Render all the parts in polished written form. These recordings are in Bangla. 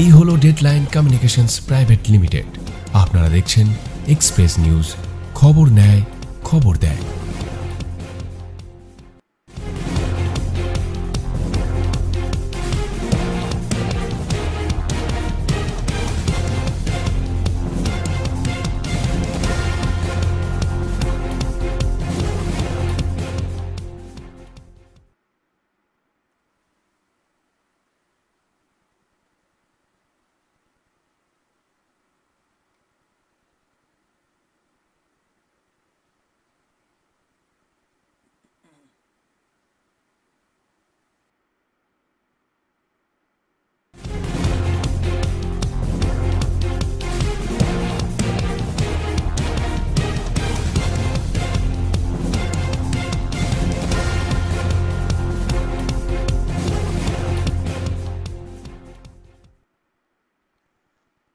এই হলো ডেডলাইন কমিউনিকেশনস প্রাইভেট লিমিটেড। আপনারা দেখছেন এক্সপ্রেস নিউজ, খবর নেয় খবর দেয়।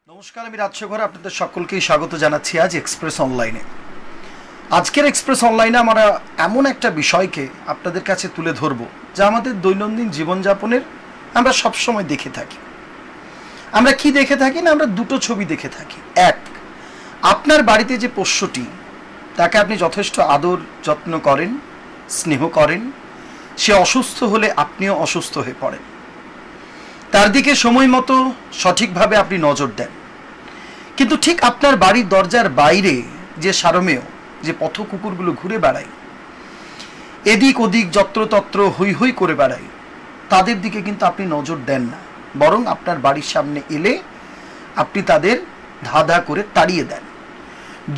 নমস্কার, আমি রাজশেখর। আপনাদের সকলকেই স্বাগত জানাচ্ছি আজ এক্সপ্রেস অনলাইনে। আজকের এক্সপ্রেস অনলাইনে আমরা এমন একটা বিষয়কে আপনাদের কাছে তুলে ধরব যা আমাদের দৈনন্দিন জীবনযাপনের আমরা সবসময় দেখে থাকি। আমরা কি দেখে থাকি না, আমরা দুটো ছবি দেখে থাকি। এক, আপনার বাড়িতে যে পোষ্যটি, তাকে আপনি যথেষ্ট আদর যত্ন করেন, স্নেহ করেন, সে অসুস্থ হলে আপনিও অসুস্থ হয়ে পড়েন, তার দিকে সময় মতো সঠিকভাবে আপনি নজর দেন। কিন্তু ঠিক আপনার বাড়ির দরজার বাইরে যে সারমেয়, যে পথ কুকুরগুলো ঘুরে বেড়ায়, এদিক ওদিক যত্রতত্র হৈ হৈ করে বেড়ায়, তাদের দিকে কিন্তু আপনি নজর দেন না, বরং আপনার বাড়ির সামনে এলে আপনি তাদের ধা ধা করে তাড়িয়ে দেন।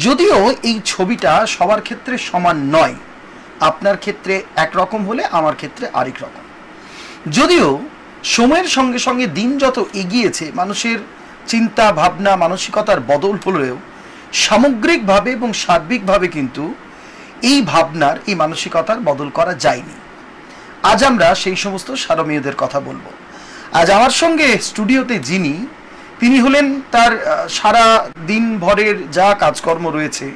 যদিও এই ছবিটা সবার ক্ষেত্রে সমান নয়, আপনার ক্ষেত্রে একরকম হলে আমার ক্ষেত্রে আরেক রকম। যদিও সময়ের সঙ্গে সঙ্গে দিন যত এগিয়েছে, মানুষের চিন্তা ভাবনা মানসিকতার বদল হলেও সামগ্রিকভাবে এবং সার্বিকভাবে কিন্তু এই ভাবনার, এই মানসিকতার বদল করা যায়নি। আজ আমরা সেই সমস্ত সারমেয়দের কথা বলবো। আজ আমার সঙ্গে স্টুডিওতে যিনি, তিনি হলেন তার সারা দিন ভরের যা কাজকর্ম রয়েছে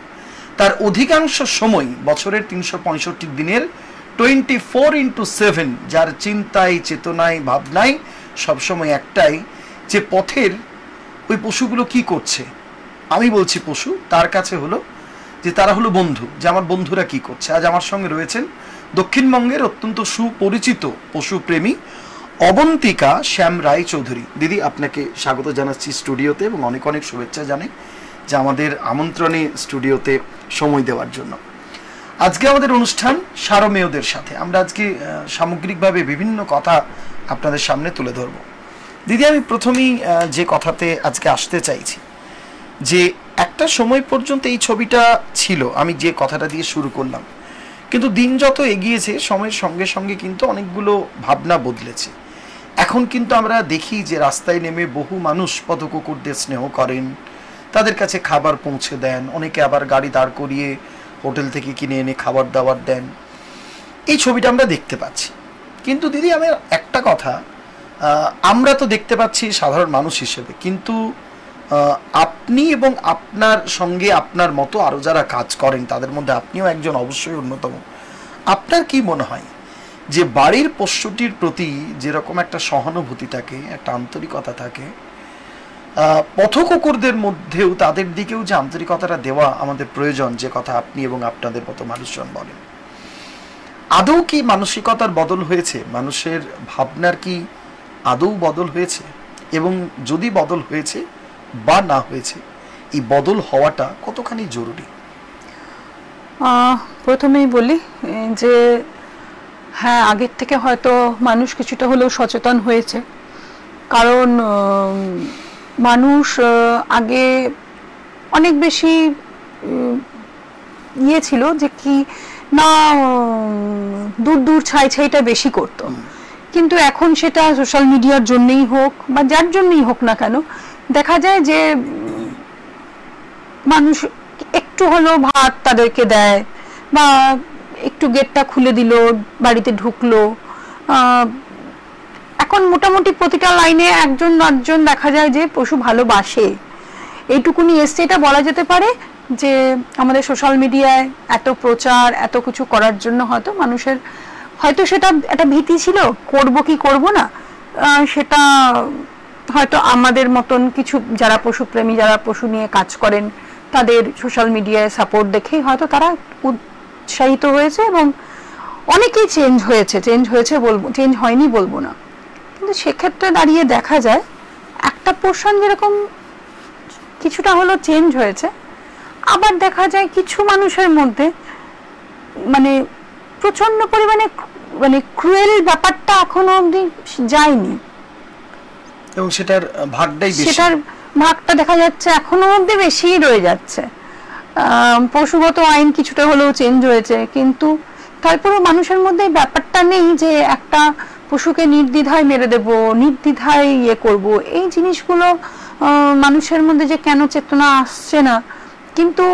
তার অধিকাংশ সময়, বছরের 365 দিনের 24x7, যার চিন্তায়, চেতনায়, ভাবনায় সবসময় একটাই, যে পথের ওই পশুগুলো কি করছে। আমি বলছি পশু, তার কাছে হলো যে তারা হলো বন্ধু, যে আমার বন্ধুরা কি করছে। আজ আমার সঙ্গে রয়েছেন দক্ষিণবঙ্গের অত্যন্ত সুপরিচিত পশুপ্রেমী অবন্তিকা শ্যাম রায় চৌধুরী। দিদি, আপনাকে স্বাগত জানাচ্ছি স্টুডিওতে এবং অনেক অনেক শুভেচ্ছা জানাই যে আমাদের আমন্ত্রণে স্টুডিওতে সময় দেওয়ার জন্য। আজকে আমাদের অনুষ্ঠান সারমেয়দের সাথে। আমরা আজকে সামগ্রিকভাবে বিভিন্ন কথা আপনাদের সামনে তুলে ধরব। দিদি, আমি প্রথমেই যে কথাতে আজকে আসতে চাইছি, যে একটা সময় পর্যন্ত এই ছবিটা ছিল, আমি যে কথাটা দিয়ে শুরু করলাম, কিন্তু দিন যত এগিয়েছে সময়ের সঙ্গে সঙ্গে কিন্তু অনেকগুলো ভাবনা বদলেছে। এখন কিন্তু আমরা দেখি যে রাস্তায় নেমে বহু মানুষ পথকুকুরদের স্নেহ করেন, তাদের কাছে খাবার পৌঁছে দেন, অনেকে আবার গাড়ি দাঁড় করিয়ে হোটেল থেকে কিনে এনে খাবার দাবার দেন। এই ছবিটা আমরা দেখতে পাচ্ছি। কিন্তু দিদি, আমি একটা কথা, আমরা তো দেখতে পাচ্ছি সাধারণ মানুষ হিসেবে, কিন্তু আপনি এবং আপনার সঙ্গে আপনার মতো আরও যারা কাজ করেন তাদের মধ্যে আপনিও একজন অবশ্যই অন্যতম। আপনার কি মনে হয় যে বাড়ির পশুটির প্রতি যেরকম একটা সহানুভূতি থাকে, একটা আন্তরিকতা থাকে, পথকুকুরদের মধ্যেও তাদের দিকেও যে আন্তরিকতাটা দেওয়া আমাদের প্রয়োজন, যে কথা আপনি এবং আপনাদের মতো মানুষজন বলেন, আদৌ কি মানসিকতার বদল হয়েছে? মানুষের ভাবনার কি আদৌ বদল হয়েছে? এবং যদি বদল হয়েছে বা না হয়েছে, এই বদল হওয়াটা কতখানি জরুরি? প্রথমেই বলি যে হ্যাঁ, আগের থেকে হয়তো মানুষ কিছুটা হলেও সচেতন হয়েছে। কারণ মানুষ আগে অনেক বেশি ইয়ে ছিল যে কি না, দূর দূর ছাইটা বেশি করতো। কিন্তু এখন সেটা সোশ্যাল মিডিয়ার জন্যই হোক বা যার জন্যই হোক না কেন, দেখা যায় যে মানুষ একটু হলেও ভাত তাদেরকে দেয়, বা একটু গেটটা খুলে দিল, বাড়িতে ঢুকলো। এখন মোটামুটি প্রতিটা লাইনে একজন একজন দেখা যায় যে পশু ভালোবাসে। এইটুকুনি এসছে, এটা বলা যেতে পারে যে আমাদের সোশ্যাল মিডিয়ায় এত প্রচার, এত কিছু করার জন্য হয়তো মানুষের হয়তো সেটা একটা ভীতি ছিল, করব কি করব না, সেটা হয়তো আমাদের মতন কিছু যারা পশুপ্রেমী, যারা পশু নিয়ে কাজ করেন, তাদের সোশ্যাল মিডিয়ায় সাপোর্ট দেখেই হয়তো তারা উৎসাহিত হয়েছে এবং অনেকেই চেঞ্জ হয়েছে বলবো, চেঞ্জ হয়নি বলবো না। কিন্তু সেক্ষেত্রে দাঁড়িয়ে দেখা যায় একটা পোর্শন যেরকম কিছুটা হলো চেঞ্জ হয়েছে, আবার দেখা যায় কিছু মানুষের মধ্যে মানে প্রচন্ড পরিমাণে মানে ক্রুয়েল ব্যাপারটা এখনো অবধি যায়নি এবং সেটার ভাগটা দেখা যাচ্ছে এখনো অবধি বেশিই রয়ে যাচ্ছে। পশুগত আইন কিছুটা হলেও চেঞ্জ হয়েছে, কিন্তু তারপরেও মানুষের মধ্যে ব্যাপারটা নেই যে একটা পশুকে নির্দ্বিধায় মেরে দেব, নির্দ্বিধায় ইয়ে করব। এই জিনিসগুলো মানুষের মধ্যে যে কেন চেতনা আসছে না, কিন্তু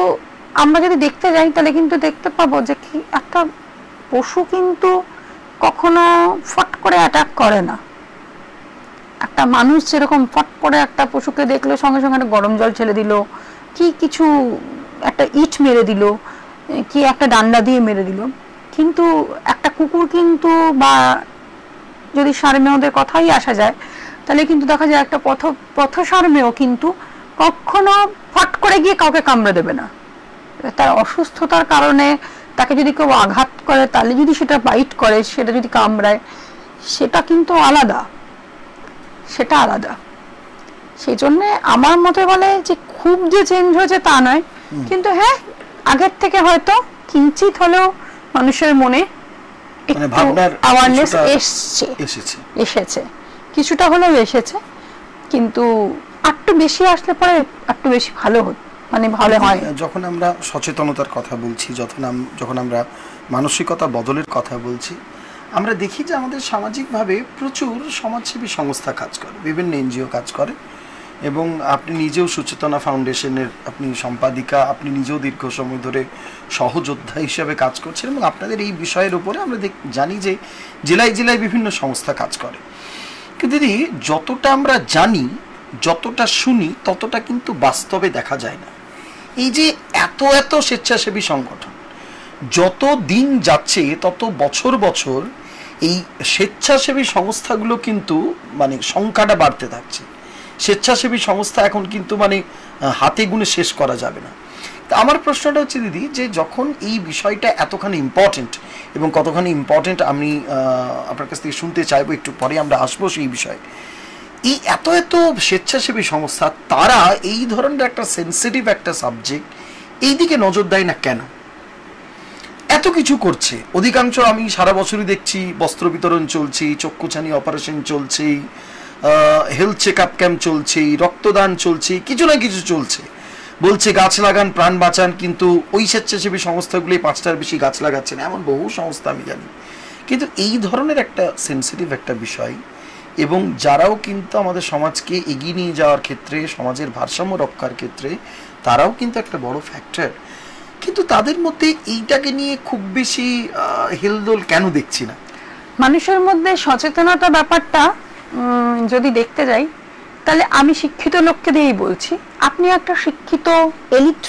আমরা যদি দেখতে যাই তাহলে কিন্তু দেখতে পাবো যে কি একটা পশু কিন্তু কখনো ফট করে অ্যাটাক করে না। একটা মানুষ যেরকম ফট করে একটা পশুকে দেখলে সঙ্গে সঙ্গে একটা গরম জল ছেড়ে দিল, কি কিছু একটা ইট মেরে দিল, কি একটা ডান্ডা দিয়ে মেরে দিল, কিন্তু একটা কুকুর কিন্তু, বা যদি সারমেয়দের কথাই আসা যায় তাহলে কিন্তু দেখা যায় একটা পথসারমেয় কিন্তু কখনো ফট করে গিয়ে কাউকে কামড়ে দেবে না। তার অসুস্থতার কারণে তাকে যদি কেউ আঘাত করে, তাহলে যদি সেটা বাইট করে, সেটা যদি কামড়ায়, সেটা কিন্তু আলাদা, সেটা আলাদা। সেই জন্যে আমার মতে বলে যে খুব যে চেঞ্জ হয়েছে তা নয়, কিন্তু হ্যাঁ age থেকে হয়তো কিঞ্চিত হলেও মানুষের মনে অ্যাওয়ারনেস এসেছে, কিছুটা হলেও এসেছে, কিন্তু একটু বেশি আসলে পরে একটু বেশি ভালো মানে ভালো হয়। যখন আমরা সচেতনতার কথা বলছি, যখন আমরা মানসিকতা বদলের কথা বলছি, আমরা দেখি যে আমাদের সামাজিকভাবে প্রচুর সমাজসেবী সংস্থা কাজ করে, বিভিন্ন এনজিও কাজ করে, এবং আপনি নিজেও সুচেতনা ফাউন্ডেশনের আপনি সম্পাদিকা, আপনি নিজেও দীর্ঘ সময় ধরে সহযোদ্ধা হিসেবে কাজ করছেন, এবং আপনাদের এই বিষয়ের উপরে আমরা জানি যে জেলায় জেলায় বিভিন্ন সংস্থা কাজ করে। কিন্তু দিদি, যতটা আমরা জানি, যতটা শুনি, ততটা কিন্তু বাস্তবে দেখা যায় না। এই যে এত এত স্বেচ্ছাসেবী সংগঠন, যত দিন যাচ্ছে তত বছর বছর এই স্বেচ্ছাসেবী সংস্থাগুলো কিন্তু মানে সংখ্যাটা বাড়তে থাকছে। স্বেচ্ছাসেবী সংস্থা এখন কিন্তু মানে হাতে গুনে শেষ করা যাবে না। তা আমার প্রশ্নটা হচ্ছে দিদি, যে যখন এই বিষয়টা এতখানি ইম্পর্টেন্ট, এবং কতখানি ইম্পর্টেন্ট আমি আপনার কাছ থেকে শুনতে চাইবো, একটু পরে আমরা আসবো সেই বিষয়ে। এই এত এত স্বেচ্ছাসেবী সংস্থা, তারা এই ধরনের একটা সেন্সিটিভ একটা সাবজেক্ট এই দিকে নজর দেয় না কেন? এত কিছু করছে, অধিকাংশ আমি সারা বছরই দেখছি বস্ত্র বিতরণ চলছে, চক্ষুছানি অপারেশন চলছে, হেলথ চেক আপ ক্যাম্প চলছে, রক্তদান চলছে, কিছু না কিছু চলছে, বলছে গাছ লাগান প্রাণ বাঁচান, কিন্তু ওই স্বেচ্ছাসেবী সংস্থাগুলি 5টার বেশি গাছ লাগাচ্ছে না, এমন বহু সংস্থা আমি জানি। কিন্তু এই ধরনের একটা সেন্সিটিভ একটা বিষয়, এবং যারাও কিন্তু আমাদের সমাজকে এগিয়ে নিয়ে যাওয়ার ক্ষেত্রে, সমাজের ভারসাম্য রক্ষার ক্ষেত্রে তারাও কিন্তু একটা বড় ফ্যাক্টর, কিন্তু তাদের মধ্যে এইটাকে নিয়ে খুব বেশি হেলদোল কেন দেখছি না? মানুষের মধ্যে সচেতনতা ব্যাপারটা যদি দেখতে যাই, তাহলে আমি শিক্ষিত লোককে দিয়েই বলছি, আপনি একটা শিক্ষিত এলিট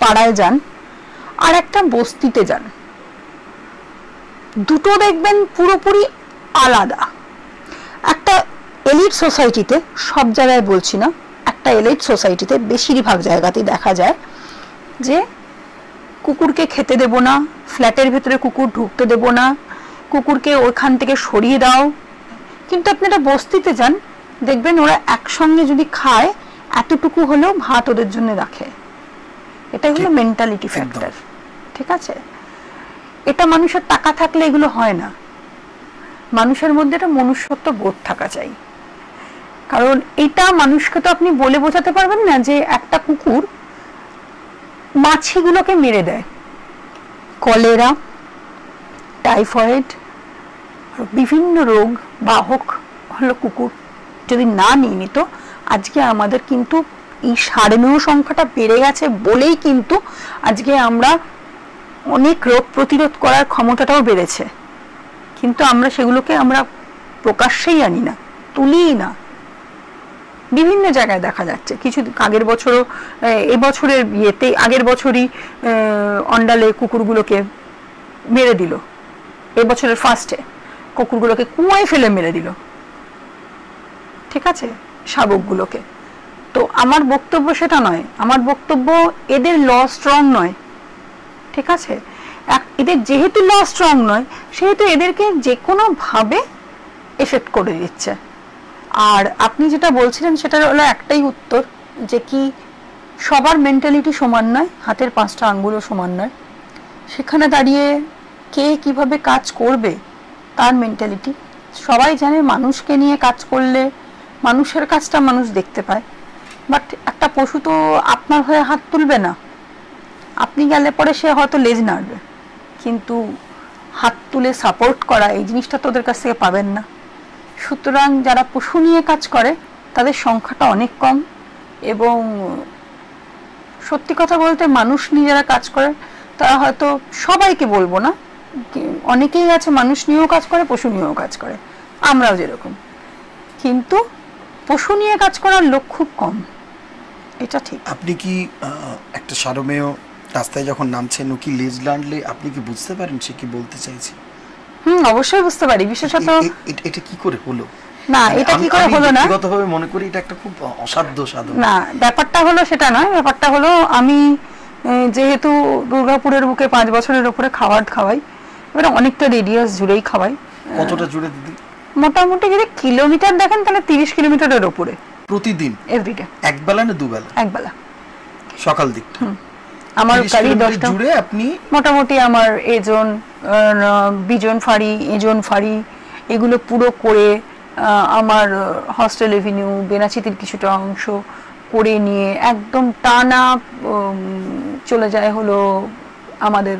পাড়ায় যান আর একটা বস্তিতে যান, দুটো দেখবেন পুরোপুরি আলাদা। একটা এলিট সোসাইটিতে, সব জায়গায় বলছি না, একটা এলিট সোসাইটিতে বেশিরভাগ জায়গাতেই দেখা যায় যে কুকুরকে খেতে দেব না, ফ্ল্যাটের ভেতরে কুকুর ঢুকতে দেব না, কুকুরকে ওখান থেকে সরিয়ে দাও। কিন্তু আপনি একটা বস্তিতে যান, দেখবেন ওরা একসঙ্গে যদি খায়, এতটুকু হলেও ভাত ওদের জন্য রাখে। এটাই হলো মেন্টালিটি ফ্যাক্টর, ঠিক আছে? এটা মানুষের টাকা থাকলে এগুলো হয় না, মানুষের মধ্যে একটা মনুষ্যত্ব বোধ থাকা চাই। কারণ এটা মানুষকে তো আপনি বলে বোঝাতে পারবেন না যে একটা কুকুর মাছিগুলোকে মেরে দেয়, কলেরা, টাইফয়েড, বিভিন্ন রোগ বাহক হলো কুকুর। যদি না নিয়ে নিত, আজকে আমাদের কিন্তু এই সারমেয় সংখ্যাটা বেড়ে গেছে বলেই কিন্তু আজকে আমরা অনেক রোগ প্রতিরোধ করার ক্ষমতাটাও বেড়েছে, কিন্তু আমরা সেগুলোকে আমরা প্রকাশ্যেই আনি না, তুলিই না। বিভিন্ন জায়গায় দেখা যাচ্ছে, কিছু আগের বছরও, এবছরের ইয়েতে আগের বছরই অন্ডালে কুকুরগুলোকে মেরে দিল, এবছরের ফার্স্টে কুকুরগুলোকে কুয়ায় ফেলে মেরে দিল, ঠিক আছে? শাবকগুলোকে। তো আমার বক্তব্য সেটা নয়, আমার বক্তব্য এদের ল স্ট্রং নয়, ঠিক আছে? এদের যেহেতু ল স্ট্রং নয় সেহেতু এদেরকে যে কোনোভাবে এফেক্ট করে দিচ্ছে। আর আপনি যেটা বলছিলেন সেটার হলো একটাই উত্তর, যে কি সবার মেন্টালিটি সমান নয়, হাতের 5টা আঙ্গুলও সমান নয়। সেখানে দাঁড়িয়ে কে কিভাবে কাজ করবে তার মেন্টালিটি সবাই জানে। মানুষকে নিয়ে কাজ করলে মানুষের কাজটা মানুষ দেখতে পায়, বাট একটা পশু তো আপনার হয়ে হাত তুলবে না। আপনি গেলে পরে সে হয়তো লেজ নাড়বে, কিন্তু হাত তুলে সাপোর্ট করা এই জিনিসটা তো ওদের কাছ থেকে পাবেন না। সুতরাং যারা পশু নিয়ে কাজ করে তাদের সংখ্যাটা অনেক কম, এবং সত্যি কথা বলতে মানুষ নিয়ে যারা কাজ করে তারা হয়তো, সবাইকে বলবো না, অনেকেই আছে মানুষ নিয়েও কাজ করে, পশু নিয়েও কাজ করে, আমরাও যেরকম, কিন্তু পশু নিয়ে কাজ করার লোক খুব কম, এটা ঠিক। আপনি কি একটা সারমেয় রাস্তায় যখন নামছেন ও কি লেজ লাড়লে আপনি কি বুঝতে পারেন সে কি বলতে চাইছে? অবশ্যই বুঝতে পারি। বিশেষত এটা কি করে হলো? না, এটা কি করে হলো না, ব্যক্তিগতভাবে মনে করি এটা একটা খুব অসাধ্য সাধন। না, ব্যাপারটা হলো সেটা নয়। ব্যাপারটা হলো আমি যেহেতু দুর্গাপুরের বুকে 5 বছরের উপরে খাবার খাওয়াই, এবারে অনেকটা রেডিয়াস জুড়েই খাওয়াই। কতটা জুড়ে দিদি? মোটামুটি যদি কিলোমিটার দেখেন তাহলে 30 কিলোমিটারের উপরে প্রতিদিন, এভরিডে। একবেলা না দুবেলা? একবেলা, সকাল দিকটা। আমার গাড়ি 10টা জুড়ে আপনি মোটামুটি আমার এজন, বিজন ফাঁড়ি, এজন ফাঁড়ি এগুলো পুরো করে আমার হস্টেল এভিনিউ, বেনাচিতির কিছুটা অংশ করে নিয়ে একদম টানা চলে যায় হলো আমাদের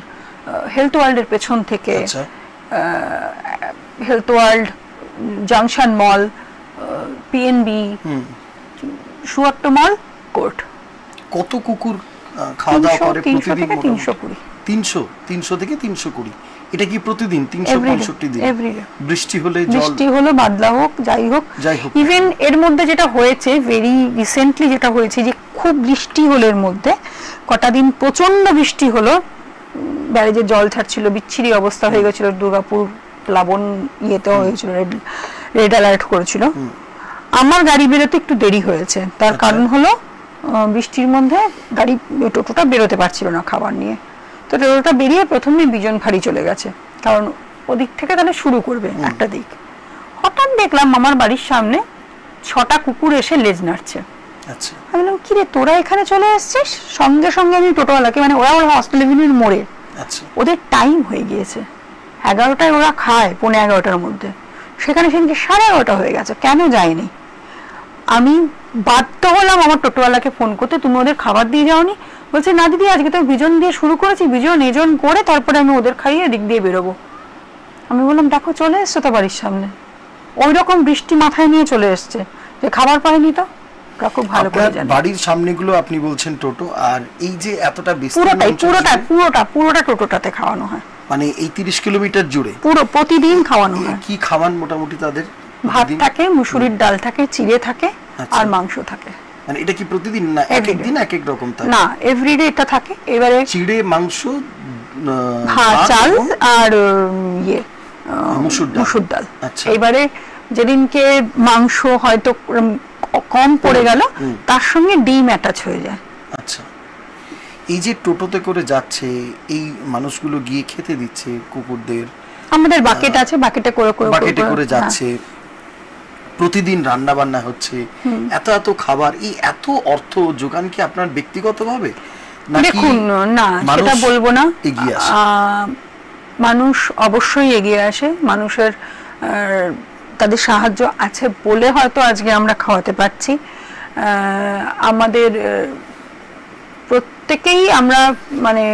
হেলথ ওয়ার্ল্ডের পেছন থেকে, health world, junction mall, PNB, সুয়াট্ট মল, কোর্ট। কত কুকুর খাওয়া দাওয়া করে প্রতিদিন? 300 থেকে 320। এটা কি প্রতিদিন 365 দিন? এভরিডে। বৃষ্টি হলে, বৃষ্টি হলো, বাদলা হোক, যাই হোক। ইভেন এর মধ্যে যেটা হয়েছে ভেরি রিসেন্টলি, যেটা হয়েছে যে খুব বৃষ্টি হলো, এর মধ্যে কটা দিন প্রচন্ড বৃষ্টি হলো, ব্যারেজে জল ছাড়ছিল, বিচ্ছিরি অবস্থা হয়ে গেছিল, দুর্গাপুর প্লাবন ইয়েতেও হয়েছিল, রেড অ্যালার্ট করেছিল। আমার গাড়ি বেরোতে একটু দেরি হয়েছে, তার কারণ হলো বৃষ্টির মধ্যে গাড়ি, টোটোটা বেরোতে পারছিল না খাবার নিয়ে। তো টোটোটা বেরিয়ে প্রথমে বিজন ফাঁড়ি চলে গেছে, কারণ ওদিক থেকে তাহলে শুরু করবে একটা দিক। হঠাৎ দেখলাম আমার বাড়ির সামনে 6টা কুকুর এসে লেজ নাড়ছে। আমি বললাম, কিরে তোরা এখানে চলে এসছিস? সঙ্গে সঙ্গে আমি টোটোওয়ালাকে, মানে ওরা হস্টেল এভিনিউর মোড়ে, ওদের টাইম হয়ে গিয়েছে 11টায়, ওরা খায় 11:15টার মধ্যে, সেখানে সেদিনকে 11:30 হয়ে গেছে, কেন যায়নি? আমি বাধ্য হলাম আমার টোটোওয়ালাকে ফোন করতে, তুমি ওদের খাবার দিয়ে যাওনি? বলছে, না দিদি, আজকে তো বিজন দিয়ে শুরু করেছি, বিজন এজন করে তারপরে আমি ওদের খাইয়ে দিক দিয়ে বেরোবো। আমি বললাম, দেখো চলে এসছে তো বাড়ির সামনে, ওই রকম বৃষ্টি মাথায় নিয়ে চলে এসছে যে খাবার পাইনি। তো খুব ভালো করে জানি বাড়ির সামনেগুলো আপনি বলছেন টোটো, আর এই যে এতটা পুরোটা টোটোটাতে খাওয়ানো হয়, মানে এই 30 কিলোমিটার জুড়ে পুরো প্রতিদিন খাওয়ানো হয়। কি খাওয়ান মোটামুটি তাদের? ভাত থাকে, মুসুরির ডাল থাকে, চিড়ে থাকে, আর মাংস থাকে। মানে এটা কি প্রতিদিন না এক এক দিন এক এক রকম থাকে? না, এভরিডে এটা থাকে। এবারে চিড়ে, মাংস, ভাত, চাল আর মুসুর ডাল। এবারে যেদিনকে মাংস হয়তো কম পড়ে গেল, তার সঙ্গে ডিম অ্যাটাচ হয়ে যায়। আচ্ছা, এই যে টোটোতে করে যাচ্ছে এই মানুষগুলো গিয়ে খেতে দিচ্ছে কুকুরদের, আমাদের বাকেট আছে, বাকেটে করে যাচ্ছে, প্রতিদিন রান্না বান্না হচ্ছে, এত এত খাবার, এই এত অর্থ যোগান কি আপনার ব্যক্তিগতভাবে? দেখুন, না সেটা বলবো না, মানুষ অবশ্যই এগিয়ে আসে, মানুষের তাদের সাহায্য আছে বলে হয়তো আজকে আমরা খাওয়াতে পারছি। আমাদের প্রত্যেকেই আমরা মানে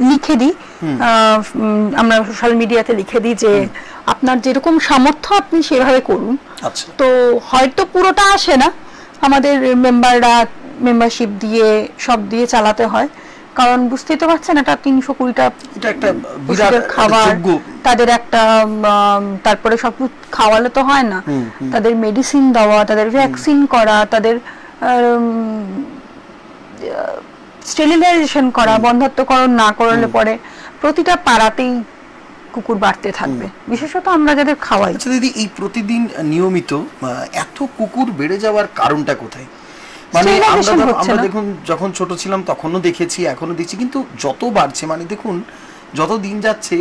লিখে দিই, আমরা সোশ্যাল মিডিয়াতে লিখে দিই যে আপনার যেরকম সামর্থ্য আপনি সেভাবে করুন। তো হয়তো পুরোটা আসে না, আমাদের মেম্বাররা মেম্বারশিপ দিয়ে সব দিয়ে চালাতে হয়, কারণ বুঝতেই তো পারছেন এটা 320টা খাবার, তাদের একটা, তারপরে সব খাওয়ালে তো হয় না, তাদের মেডিসিন দেওয়া, তাদের ভ্যাকসিন করা, তাদের স্টেরিলাইজেশন করা, বন্ধাত্মকরণ না করলে পরে প্রতিটা পাড়াতেই কুকুর বাড়তে থাকবে, বিশেষত আমরা যাদের খাওয়াই। আচ্ছা দিদি, এই প্রতিদিন নিয়মিত এত কুকুর বেড়ে যাওয়ার কারণটা কোথায়? মানে আমরা দেখুন যখন ছোট ছিলাম তখনও দেখেছি, এখনো দেখছি, কিন্তু যত বাড়ছে, মানে দেখুন যত দিন যাচ্ছে,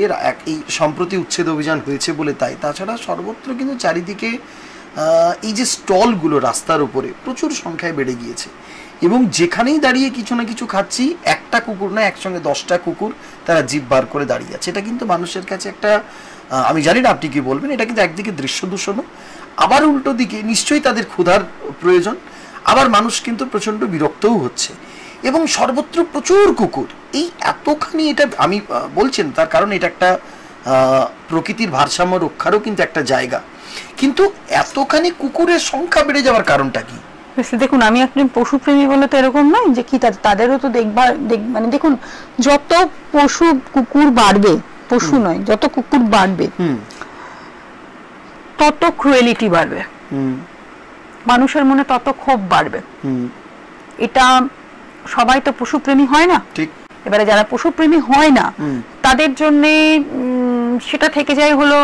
এই সম্প্রতি উচ্ছেদ অভিযান হয়েছে বলে তাই, তাছাড়া সর্বত্র কিন্তু চারিদিকে এই যে স্টলগুলো রাস্তার উপরে প্রচুর সংখ্যায় বেড়ে গিয়েছে, এবং যেখানেই দাঁড়িয়ে কিছু না কিছু খাচ্ছি, একটা কুকুর না একসঙ্গে 10টা কুকুর তারা জিভ বার করে দাঁড়িয়ে আছে। এটা কিন্তু মানুষের কাছে একটা, আমি জানি না আপনি কি বলবেন, এটা কিন্তু একদিকে দৃশ্য দূষণও, আবার উল্টো দিকে নিশ্চয়ই তাদের ক্ষুধার প্রয়োজন, আবার মানুষ কিন্তু প্রচণ্ড বিরক্তও হচ্ছে, এবং সর্বত্র প্রচুর কুকুর। এই এতখানি, এটা আমি বলছেন তার কারণ এটা একটা প্রকৃতির ভারসাম্য রক্ষারও কিন্তু একটা জায়গা, কিন্তু এতখানি কুকুরের সংখ্যা বেড়ে যাওয়ার কারণটা কি? দেখুন, আমি একজন পশুপ্রেমী বলে তো এরকম নয় যে কি তাদেরও তো দেখবার, মানে দেখুন যত কুকুর বাড়বে, পশু নয়, যত কুকুর বাড়বে তত ক্রুয়েলিটি বাড়বে, মানুষের মনে তত ক্ষোভ বাড়বে। এটা সবাই তো পশুপ্রেমী হয় না, এবারে যারা পশুপ্রেমী হয় না তাদের জন্য সেটা থেকে যায় হলো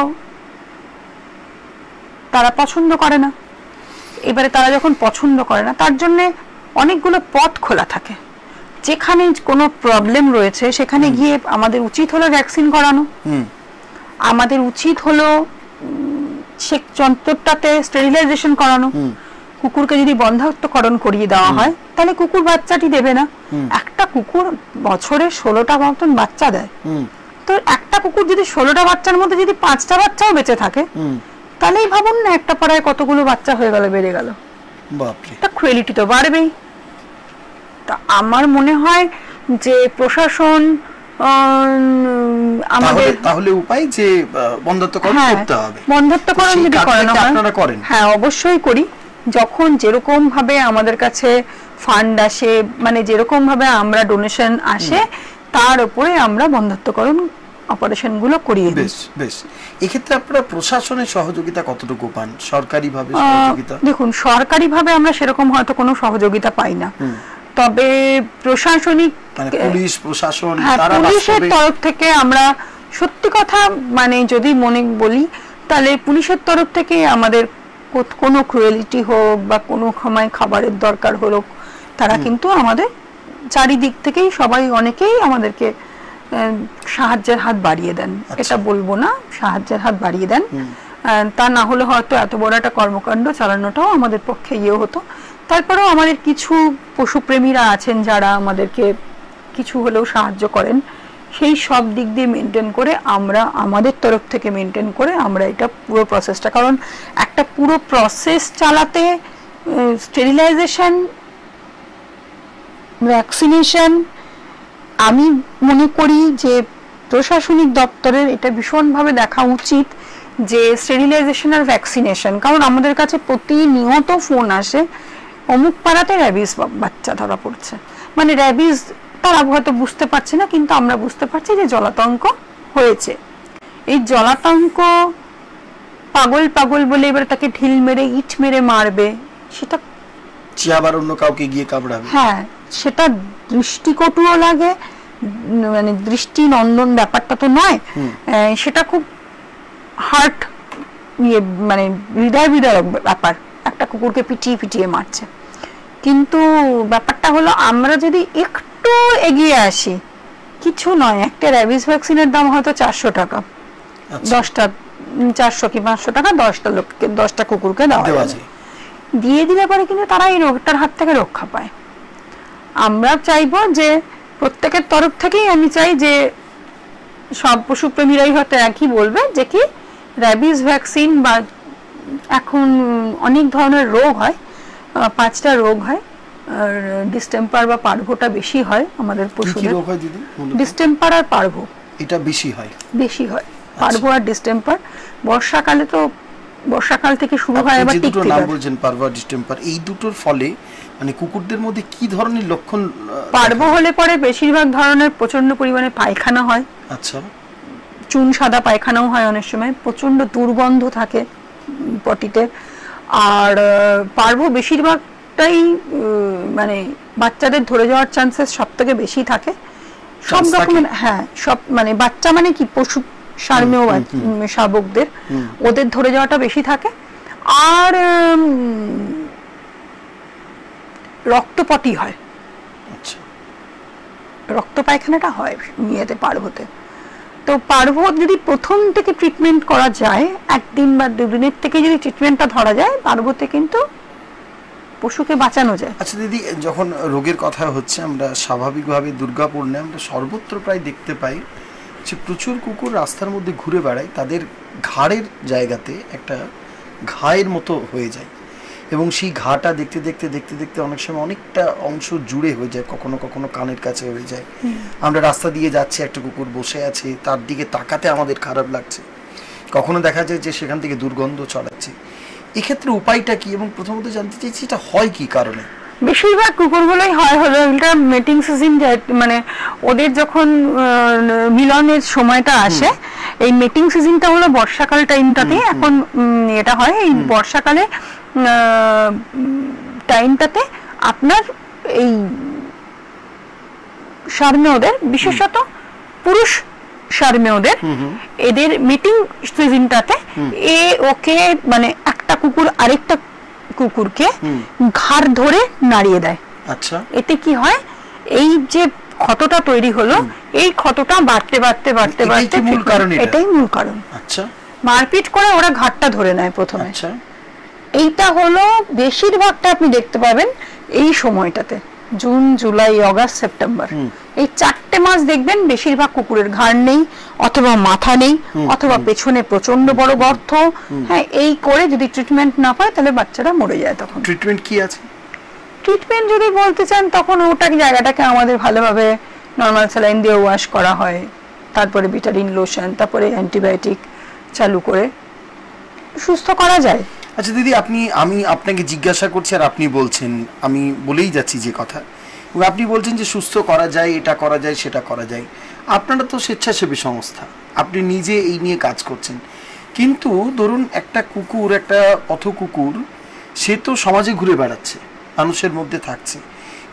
তারা পছন্দ করে না। এবারে তারা যখন পছন্দ করে না, তার জন্য অনেকগুলো পথ খোলা থাকে। যেখানে কোনো প্রবলেম রয়েছে সেখানে গিয়ে আমাদের উচিত হলো ভ্যাকসিন করানো, আমাদের উচিত হলো সে যন্ত্রটাতে স্টেরিলাইজেশন করানো। কুকুরকে যদি বন্ধ্যাত্বকরণ করিয়ে দেওয়া হয় তাহলে কুকুর বাচ্চাটি দেবে না। একটা কুকুর বছরে 16টা মতন বাচ্চা দেয়, তো একটা কুকুর যদি 16টা বাচ্চার মধ্যে যদি 5টা বাচ্চাও বেঁচে থাকে, তাহলেই ভাবুন না একটা পাড়ায় কতগুলো বাচ্চা হয়ে গেল, বেড়ে গেল, তা ক্রুয়েলিটি তো বাড়বেই। তা আমার মনে হয় যে প্রশাসন আমাদের তাহলে উপায় যে বন্ধ্যাত্বকরণ করতে হবে, বন্ধ্যাত্বকরণ যদি করানো হয়, আপনারা করেন? হ্যাঁ, অবশ্যই করি। যখন যেরকম ভাবে আমাদের কাছে ফান্ড আসে, মানে যেরকম ভাবে আমরা ডোনেশন আসে, তার উপরে আমরা বন্ধ্যাত্বকরণ অপারেশন গুলো করিয়ে দিই। বেশ। এক্ষেত্রে আপনারা প্রশাসনের সহযোগিতা কতটুকু পান? সরকারি ভাবে সহযোগিতা? দেখুন, সরকারি ভাবে আমরা সেরকম হয়তো কোনো সহযোগিতা পাই না, তবে প্রশাসনিক, মানে পুলিশ প্রশাসন, পুলিশের তরফ থেকে আমরা সত্যি কথা, মানে যদি মনে বলি তাহলে পুলিশের তরফ থেকে আমাদের কোনো ক্রুয়েলিটি হোক বা কোনো সময় খাবারের দরকার হলো, তারা কিন্তু আমাদের চারিদিক থেকেই সবাই, অনেকেই আমাদেরকে সাহায্যের হাত বাড়িয়ে দেন। এটা বলবো না, সাহায্যের হাত বাড়িয়ে দেন। তা না হলে হয়তো এত বড় একটা কর্মকাণ্ড চালানোটাও আমাদের পক্ষে ইয়ে হতো। তারপরেও আমাদের কিছু পশুপ্রেমীরা আছেন যারা আমাদেরকে কিছু হলেও সাহায্য করেন। সেই সব দিক দিয়ে মেনটেন করে আমরা, আমাদের তরফ থেকে মেনটেন করে আমরা এটা পুরো প্রসেসটা, কারণ একটা পুরো প্রসেস চালাতে স্টেরিলাইজেশন, ভ্যাকসিনেশন, আমি মনে করি যে প্রশাসনিক দপ্তরের এটা ভীষণভাবে দেখা উচিত যে স্টেরিলাইজেশন আর ভ্যাকসিনেশন। কারণ আমাদের কাছে প্রতিনিয়ত ফোন আসে, অমুক পাড়াতে র্যাবিস বাচ্চা ধরা পড়ছে, মানে র্যাবিস তারা হয়তো বুঝতে পারছে না, কিন্তু আমরা বুঝতে পারছি যে জলাতঙ্ক হয়েছে। এই জলাতঙ্ক পাগল বলে এবার তাকে ঢিল মেরে, ইট মেরে মারবে, সেটা আবার অন্য কাউকে গিয়ে কামড়াবে। হ্যাঁ, সেটা দৃষ্টিকটুও লাগে, মানে দৃষ্টি নন্দন ব্যাপারটা তো নয়, সেটা খুব হার্ট মানে হৃদয় ব্যাপার। একটা কুকুরকে পিটিয়ে মারছে, কিন্তু ব্যাপারটা হলো আমরা যদি একটু এগিয়ে আসি, কিছু নয়, একটা র্যাবিস ভ্যাকসিনের দাম হয়তো 400 টাকা, 10টা 400 কি 500 টাকা 10টা লোককে, 10টা কুকুরকে দেওয়া যায়। দিয়ে দিলে পরে কিন্তু তারা এই রোগটার হাত থেকে রক্ষা পায়। আমরা চাইবো যে প্রত্যেকের তরফ থেকেই, আমি চাই যে সব পশুপ্রেমীরাই হয়তো একই বলবে যে কি র্যাবিস ভ্যাকসিন, বা এখন অনেক ধরনের রোগ হয়, 5টা রোগ হয়, আর ডিস্টেম্পার বা পার্ভোটা বেশি হয় আমাদের পশুদের। ডিস্টেম্পার আর পার্ভো এটা বেশি হয়, পার্ভো আর ডিস্টেম্পার। বর্ষাকালে তো, বর্ষাকাল থেকে শুরু হয়। আবার ঠিক নাম বলছেন, পার্ভো আর ডিস্টেম্পার, এই দুটোর ফলে মানে কুকুরদের মধ্যে কি ধরনের লক্ষণ? পার্ভো হলে পরে বেশিরভাগ ধরনের প্রচন্ড পরিমাণে পায়খানা হয়। আচ্ছা, চুন সাদা পায়খানাও হয়, অনেক সময় প্রচন্ড দুর্গন্ধ থাকে পটিতে। আর পার্ভো বেশিরভাগটাই মানে বাচ্চাদের ধরে যাওয়ার চান্সেস সব থেকে বেশি থাকে। সব রকমের, হ্যাঁ, সব মানে বাচ্চা মানে কি সারমেয় শাবকদের, ওদের ধরে যাওয়াটা বেশি থাকে। আর রক্তপটি হয়, রক্ত পায়খানাটা হয় মেয়েতে পার্বতে। তো পার্বত যদি প্রথম থেকে ট্রিটমেন্ট করা যায়, একদিন বা দুদিনের থেকে যদি ট্রিটমেন্টটা ধরা যায়, পার্বতে কিন্তু পশুকে বাঁচানো যায়। আচ্ছা দিদি, যখন রোগের কথা হচ্ছে, আমরা স্বাভাবিকভাবে দুর্গাপূর্ণে আমরা সর্বত্র প্রায় দেখতে পাই যে প্রচুর কুকুর রাস্তার মধ্যে ঘুরে বেড়ায়, তাদের ঘাড়ের জায়গাতে একটা ঘায়ের মতো হয়ে যায়, এবং সেই ঘাটা দেখতে দেখতে দেখতে দেখতে অনেক সময় অনেকটা অংশ জুড়ে হয়ে যায়, কখনো কখনো কানের কাছে হয়ে যায়। আমরা রাস্তা দিয়ে যাচ্ছি, একটা কুকুর বসে আছে, তার দিকে তাকাতে আমাদের খারাপ লাগছে, কখনো দেখা যায় যে সেখান থেকে দুর্গন্ধ ছড়াচ্ছে। এক্ষেত্রে উপায়টা কি, এবং প্রথমত জানতে চাইছি এটা হয় কি কারণে? বেশিরভাগ কুকুরগুলোই হয় হলো এটা মেটিং সিজন, মানে ওদের যখন মিলনের সময়টা আসে, এই মেটিং সিজনটা হলো বর্ষাকাল টাইমটাতে। এখন এটা হয় এই বর্ষাকালে টাইমটাতে আপনার এই সারমেয়দের, বিশেষত পুরুষ সারমেয়দের, এদের মিটিং সিজনটাতে ওকে মানে একটা কুকুর আরেকটা কুকুরকে ঘাড় ধরে নাড়িয়ে দেয়। আচ্ছা, এতে কি হয়, এই যে ক্ষতটা তৈরি হলো, এই ক্ষতটা বাড়তে বাড়তে বাড়তে বাড়তে, এটাই মূল কারণ। আচ্ছা, মারপিট করে ওরা ঘাড়টা ধরে নেয় প্রথমে। আচ্ছা, এইটা হলো বেশিরভাগটা আপনি দেখতে পাবেন এই সময়টাতে, জুন, জুলাই, অগাস্ট, সেপ্টেম্বর, এই 4টে মাস দেখবেন বেশিরভাগ কুকুরের ঘাড় নেই, অথবা মাথা নেই, অথবা পেছনে প্রচন্ড বড় গর্ত। হ্যাঁ, এই করে যদি ট্রিটমেন্ট না পায় তাহলে বাচ্চারা মরে যায়। তখন ট্রিটমেন্ট কি আছে? ট্রিটমেন্ট যদি বলতে চান, তখন ওটা জায়গাটাকে আমাদের ভালোভাবে নর্মাল স্যালাইন দিয়ে ওয়াশ করা হয়, তারপরে বিটাডিন লোশন, তারপরে অ্যান্টিবায়োটিক চালু করে সুস্থ করা যায়। আচ্ছা দিদি, আমি আপনাকে জিজ্ঞাসা করছি আর আপনি বলছেন, আমি বলেই যাচ্ছি যে কথা, এবং আপনি বলছেন যে সুস্থ করা যায়, এটা করা যায়, সেটা করা যায়। আপনারা তো স্বেচ্ছাসেবী সংস্থা, আপনি নিজে এই নিয়ে কাজ করছেন, কিন্তু ধরুন একটা কুকুর, একটা পথ কুকুর, সে তো সমাজে ঘুরে বেড়াচ্ছে, মানুষের মধ্যে থাকছে,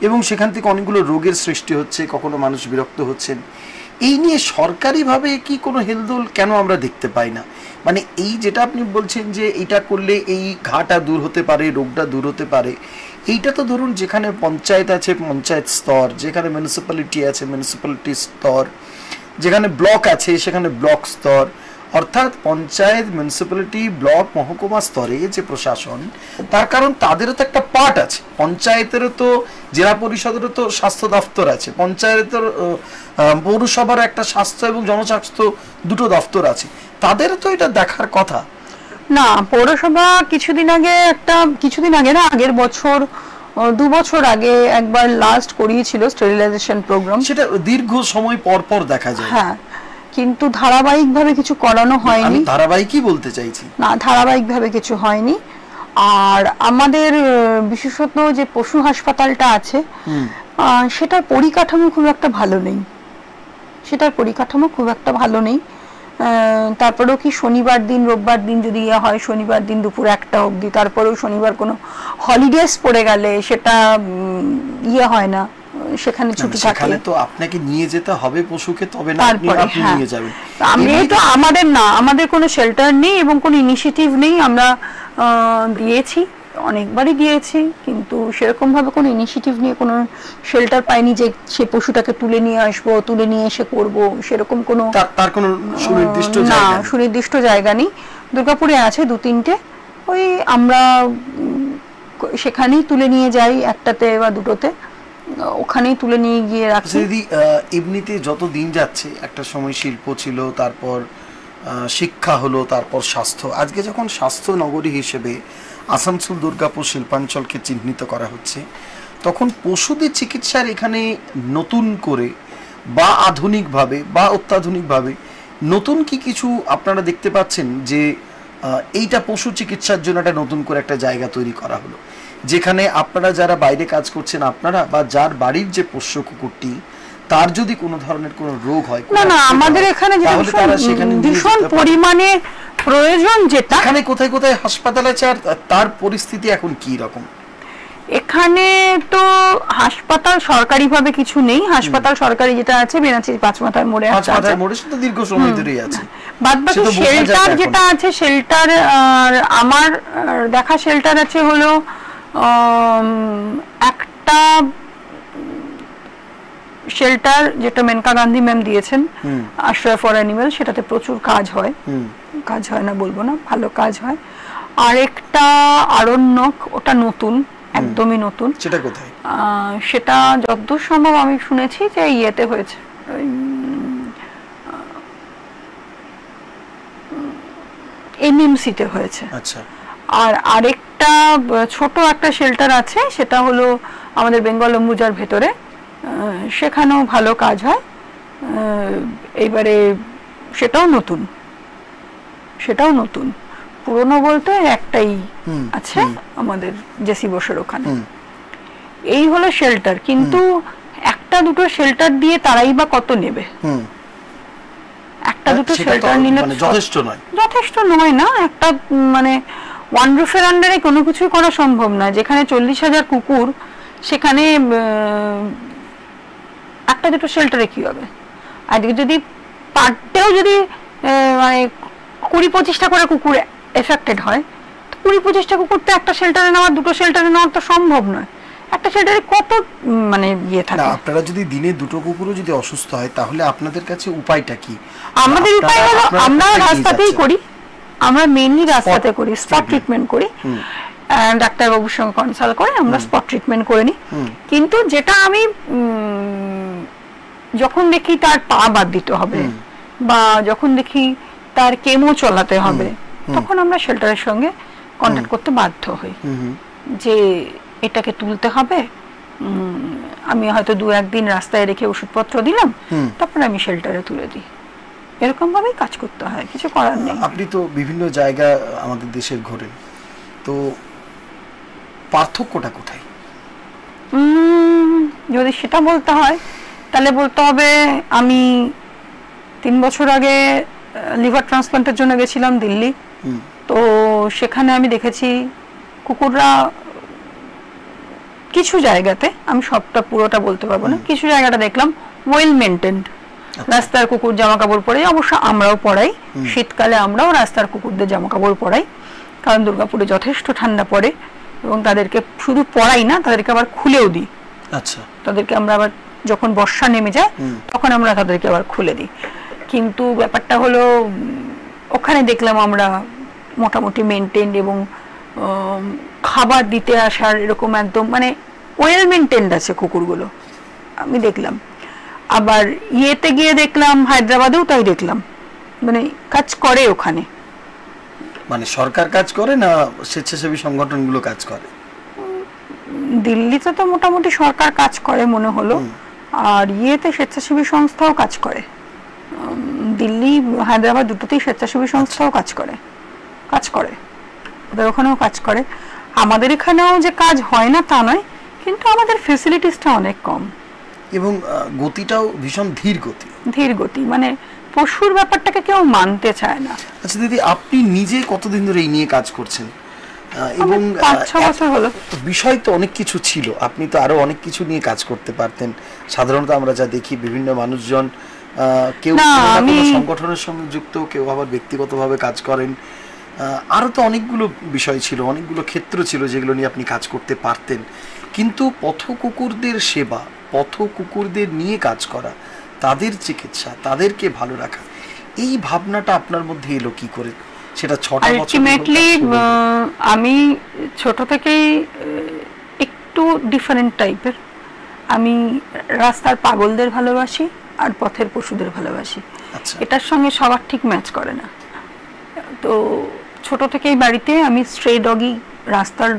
এবং সেখান থেকে অনেকগুলো রোগের সৃষ্টি হচ্ছে, কখনো মানুষ বিরক্ত হচ্ছেন। এই নিয়ে সরকারিভাবে কি কোনো হেলদোল কেন আমরা দেখতে পাই না? মানে এই যেটা আপনি বলছেন যে এইটা করলে এই ঘাটা দূর হতে পারে, রোগটা দূর হতে পারে, এইটা তো ধরুন যেখানে পঞ্চায়েত আছে পঞ্চায়েত স্তর, যেখানে মিউনিসিপ্যালিটি আছে মিউনিসিপ্যালিটি স্তর, যেখানে ব্লক আছে সেখানে ব্লক স্তর, অর্থাৎ পঞ্চায়েত, মিউনিসিপ্যালিটি, ব্লক, মহকুমা স্তরে যে প্রশাসন, তার কারণ তাদেরও তো একটা পার্ট আছে। পঞ্চায়েতেরও তো, জেলা পরিষদেরও তো স্বাস্থ্য দপ্তর আছে, পঞ্চায়েতের পৌরসভার একটা স্বাস্থ্য এবং জনস্বাস্থ্য দুটো দপ্তর আছে, তাদেরও তো এটা দেখার কথা না। পৌরসভা কিছুদিন আগে না, আগের বছর 2 বছর আগে একবার লাস্ট করিয়েছিল স্টেরিলাইজেশন প্রোগ্রাম, সেটা দীর্ঘ সময় পর পর দেখা যায়। হ্যাঁ, কিন্তু ধারাবাহিকভাবে কিছু করানো হয়নি। আমি ধারাবাহিকই বলতে চাইছি, না, ধারাবাহিকভাবে কিছু হয়নি। আর আমাদের বিশেষত যে পশু হাসপাতালটা আছে, সেটার পরিকাঠামো খুব একটা ভালো নেই। তারপরেও কি শনিবার দিন, রোববার দিন যদি হয়, শনিবার দিন দুপুর 1টা অবধি, তারপরেও শনিবার কোনো হলিডেজ পড়ে গেলে সেটা হয় না, সেখানে ছুটি থাকে। সেখানে তো আপনাকে নিয়ে যেতে হবে পশুকে, তবে না আপনি নিয়ে যাবেন। আমাদের কোনো শেল্টার নেই এবং কোনো ইনিশিয়েটিভ নেই। আমরা দিয়েছি, অনেকবারই দিয়েছি, কিন্তু সেরকম ভাবে কোনো ইনিশিয়েটিভ নিয়ে কোনো শেল্টার পাইনি যে সে পশুটাকে তুলে নিয়ে আসবো, তুলে নিয়ে এসে করবো, সেরকম কোনো তার কোনো সুনির্দিষ্ট জায়গা নেই। দুর্গাপুরে আছে 2-3টে, ওই আমরা সেখানেই তুলে নিয়ে যাই, একটাতে বা দুটোতে, ওখানেই তুলে নিয়ে গিয়ে রাখি। দিদি, এমনিতে যত দিন যাচ্ছে, একটা সময় শিল্প ছিল, তারপর শিক্ষা হলো, তারপর স্বাস্থ্য। আজকে যখন স্বাস্থ্য নগরী হিসেবে আসানসোল, দুর্গাপুর শিল্পাঞ্চলকে চিহ্নিত করা হচ্ছে, তখন পশুদের চিকিৎসার এখানে নতুন করে বা আধুনিকভাবে বা অত্যাধুনিকভাবে নতুন কি কিছু আপনারা দেখতে পাচ্ছেন যে এইটা পশু চিকিৎসার জন্য একটা নতুন করে একটা জায়গা তৈরি করা হলো, যেখানে আপনারা যারা বাইরে কাজ করছেন, আপনারা বা যার বাড়ির যে পোষ্য কুকুরটি, তার যদি কোনো ধরনের কোনো রোগ হয়, না, আমাদের এখানে ভীষণ পরিমাণে প্রয়োজন, যেটা এখানে কোথায় কোথায় হাসপাতাল আছে, আর তার পরিস্থিতি এখন কি রকম? এখানে তো হাসপাতাল সরকারিভাবে কিছু নেই। হাসপাতাল সরকারি যেটা আছে বেনাচির পাঁচমাথার মোড়ে আছে, সেটা দীর্ঘ সময় ধরেই আছে। বাদবাকি শেল্টার যেটা আছে, শেল্টার আমার দেখা শেল্টার আছে হলো একটা শেল্টার যেটা মেনকা গান্ধী ম্যাম দিয়েছেন, আশ্রয় ফর অ্যানিমেল, সেটাতে প্রচুর কাজ হয়, কাজ হয় না বলবো না, ভালো কাজ হয়। আরেকটা আরণ্যক, ওটা নতুন, একদমই নতুন। সেটা কোথায়? সেটা যতদূর সম্ভব আমি শুনেছি যে ইয়েতে হয়েছে, এনএমসিতে হয়েছে। আচ্ছা। আর আরেকটা ছোট একটা শেল্টার আছে, সেটা হলো আমাদের বেঙ্গল অম্বুজার ভেতরে, সেখানেও ভালো কাজ হয়। এইবারে সেটাও নতুন, সেটাও নতুন। পুরনো বলতে একটাই আছে আমাদের জেসি বোসের ওখানে। এই হলো শেল্টার, কিন্তু একটা দুটো শেল্টার দিয়ে তারাই বা কত নেবে? একটা দুটো শেল্টার নিলে যথেষ্ট নয়, যথেষ্ট নয় না। একটা মানে ওয়ান রুফের আন্ডারে কোনো কিছুই করা সম্ভব না। যেখানে 40,000 কুকুর, সেখানে একটা দুটো শেল্টারে কি হবে? আর যদি পার ডেও যদি মানে 20-25টা করে কুকুর এফেক্টেড হয়, 20-25টা কুকুর তো একটা শেল্টারে নেওয়া, দুটো শেল্টারে নেওয়া তো সম্ভব নয়। একটা শেল্টারে কত মানে ইয়ে থাকে। আপনারা যদি দিনে দুটো কুকুরও যদি অসুস্থ হয়, তাহলে আপনাদের কাছে উপায়টা কি? আমাদের উপায় হলো আমরা রাস্তাতেই করি, আমরা মেইনলি রাস্তাতে করি, স্পট ট্রিটমেন্ট করি। ডাক্তারবাবুর সঙ্গে কনসাল্ট করে আমরা স্পট ট্রিটমেন্ট করে নিই। কিন্তু যেটা আমি যখন দেখি তার পা বাদ দিতে হবে, বা যখন দেখি তার কেমো চলাতে হবে, তখন আমরা শেল্টারের সঙ্গে কন্ট্যাক্ট করতে বাধ্য হই যে এটাকে তুলতে হবে। আমি হয়তো 2-1 দিন রাস্তায় রেখে ওষুধপত্র দিলাম, তারপরে আমি শেল্টারে তুলে দিই। এরকম ভাবেই কাজ করতে হয়, কিছু করার নেই। আপনি তো বিভিন্ন জায়গা আমাদের দেশের ঘোরেন, তো পার্থক্যটা কোথায়? যদি সেটা বলতে হয় তাহলে বলতে হবে, আমি 3 বছর আগে লিভার ট্রান্সপ্লান্টের জন্য গেছিলাম দিল্লি। তো সেখানে আমি দেখেছি কুকুররা কিছু জায়গাতে, আমি সবটা পুরোটা বলতে পারবো না, কিছু জায়গাটা দেখলাম ওয়েল মেনটেন্ড। রাস্তার কুকুর জামা কাপড় পরে, অবশ্য আমরাও পরাই, শীতকালে আমরাও রাস্তার কুকুরদের জামা কাপড় পরাই, কারণ দুর্গাপুরে যথেষ্ট ঠান্ডা পড়ে, এবং তাদেরকে শুধু পরাই না, তাদেরকে আবার খুলেও দিই। আচ্ছা। তাদেরকে আমরা আবার যখন বর্ষা নেমে যায় তখন আমরা তাদেরকে আবার খুলে দিই। কিন্তু ব্যাপারটা হলো ওখানে দেখলাম আমরা মোটামুটি মেনটেন্ড, এবং খাবার দিতে আসার এরকম একদম মানে ওয়েল মেনটেন্ড আছে কুকুরগুলো, আমি দেখলাম। আবার ইয়েতে গিয়ে দেখলাম, হায়দ্রাবাদেও তাই দেখলাম, মানে কাজ করে ওখানে। মানে সরকার কাজ করে না স্বেচ্ছাসেবী সংগঠনগুলো কাজ করে? দিল্লিতে তো মোটামুটি সরকার কাজ করে মনে হলো, আর ইয়েতে স্বেচ্ছাসেবী সংস্থাও কাজ করে। দিল্লি হায়দ্রাবাদ দুটোতেই স্বেচ্ছাসেবী সংস্থাও কাজ করে, ওদের ওখানেও কাজ করে। আমাদের এখানেও যে কাজ হয় না তা নয়, কিন্তু আমাদের ফেসিলিটিসটা অনেক কম, এবং গতিটাও ভীষণ ধীর গতি, মানে পশুর ব্যাপারটাকে কেউ মানতে চায় না। আচ্ছা দিদি, আপনি নিজে কতদিন ধরে এই নিয়ে কাজ করছেন? এবং 5-6 বছর হলো। বিষয় তো অনেক কিছু ছিল, আপনি তো আরো অনেক কিছু নিয়ে কাজ করতে পারতেন। সাধারণত আমরা যা দেখি, বিভিন্ন মানুষজন কেউ সংগঠনের সঙ্গে যুক্ত, কেউ আবার ব্যক্তিগতভাবে কাজ করেন। আরো তো অনেকগুলো বিষয় ছিল, অনেকগুলো ক্ষেত্র ছিল যেগুলো নিয়ে আপনি কাজ করতে পারতেন। কিন্তু পথ কুকুরদের সেবা, পথ কুকুরদের নিয়ে কাজ করা, তাদের চিকিৎসা, তাদেরকে ভালো রাখা, এই ভাবনাটা আপনার মধ্যে এলো কি করে? সেটা 6টা বছর আলটিমেটলি আমি ছোট থেকেই একটু ডিফারেন্ট টাইপের। আমি রাস্তার পাগলদের ভালোবাসি আর পথের পশুদের ভালোবাসি। এটার সঙ্গে সবার ঠিক ম্যাচ করে না। তো ছোট থেকেই বাড়িতে আমি স্ট্রে ডগি, রাস্তার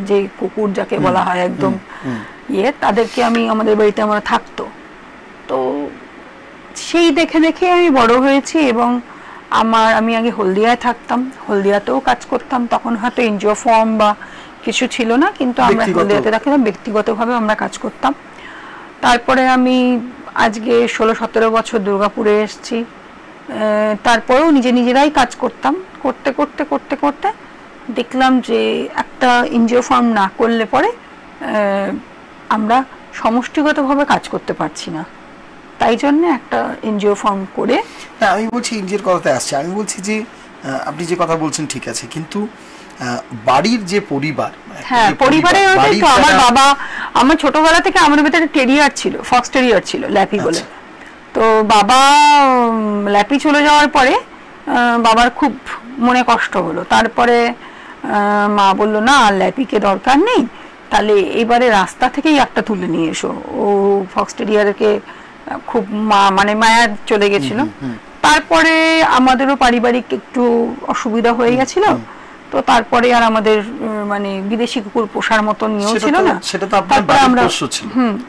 যে কুকুর যাকে বলা হয় একদম তাদেরকে আমি আমাদের বাড়িতে আমরা থাকতো। তো সেই দেখে দেখে আমি বড় হয়েছি, এবং আমি আগে হলদিয়ায় থাকতাম, হলদিয়াতেও কাজ করতাম। তখন হয়তো এনজিও ফর্ম বা কিছু ছিল না, কিন্তু আমরা হলদিয়াতে থাকতাম, ব্যক্তিগতভাবে আমরা কাজ করতাম। তারপরে আমি আজকে 16-17 বছর দুর্গাপুরে এসেছি। তারপরেও নিজেরাই কাজ করতাম, করতে করতে করতে করতে দেখলাম যে একটা এনজিও ফর্ম না করলে পরে আমরা সমষ্টিগতভাবে কাজ করতে পারছি না, তাই জন্য একটা এনজিও ফর্ম করে। না আমি বলছি এনজিওর কথাতে আসছে, আমি বলছি যে আপনি যে কথা বলছেন ঠিক আছে, কিন্তু বাড়ির যে পরিবার, হ্যাঁ পরিবারের তো আমার বাবা, আমার ছোটবেলা থেকে আমাদের ভিতরে টেরিয়ার ছিল, ফক্স টেরিয়ার ছিল ল্যাপি বলে। তো বাবা ল্যাপি চলে যাওয়ার পরে বাবার খুব মনে কষ্ট হলো। তারপরে মা বললো না ল্যাপিকে দরকার নেই, তাহলে এবারে রাস্তা থেকেই একটা তুলে নিয়ে এসো। ও ফক্স টেরিয়ারকে খুব মানে মায়া চলে গেছিল। তারপরে আমাদেরও পারিবারিক একটু অসুবিধা হয়ে গেছিল, তো তারপরে আর আমাদের মানে বিদেশি কুকুর পোষার মতন নিয়েও ছিল না। তারপরে আমরা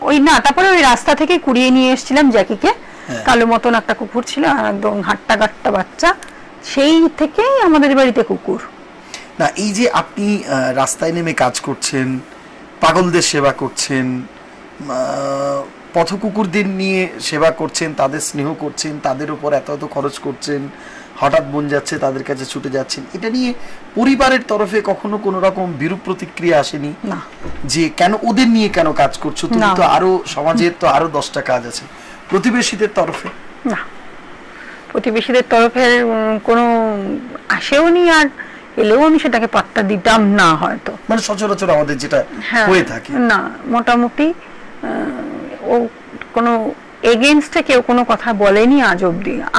ওই না, তারপরে ওই রাস্তা থেকে কুড়িয়ে নিয়ে এসেছিলাম জ্যাকিকে, কালো মতন একটা কুকুর ছিল, একদম হাট্টা গাট্টা বাচ্চা, সেই থেকেই আমাদের বাড়িতে কুকুর। না এই যে আপনি রাস্তায় নেমে কাজ করছেন, পাগলদের সেবা করছেন, পথ কুকুরদের নিয়ে সেবা করছেন, তাদের স্নেহ করছেন, তাদের উপর এত এত খরচ করছেন, হঠাৎ মন যাচ্ছে তাদের কাছে ছুটে যাচ্ছেন, এটা নিয়ে পরিবারের তরফে কখনো কোনো রকম বিরূপ প্রতিক্রিয়া আসেনি না যে কেন ওদের নিয়ে কেন কাজ করছো, তুমি তো আরো সমাজের তো আরো 10টা কাজ আছে? প্রতিবেশীদের তরফে না, প্রতিবেশীদের তরফে কোনো আসেও নি, আর এলেও আমি সেটাকে পাত্তা দিতাম না হয়তো, মানে সচরাচর আমাদের যেটা হয়ে থাকে না। মোটামুটি ও কোনো এগেইনস্টে কেউ কোনো কথা বলেনি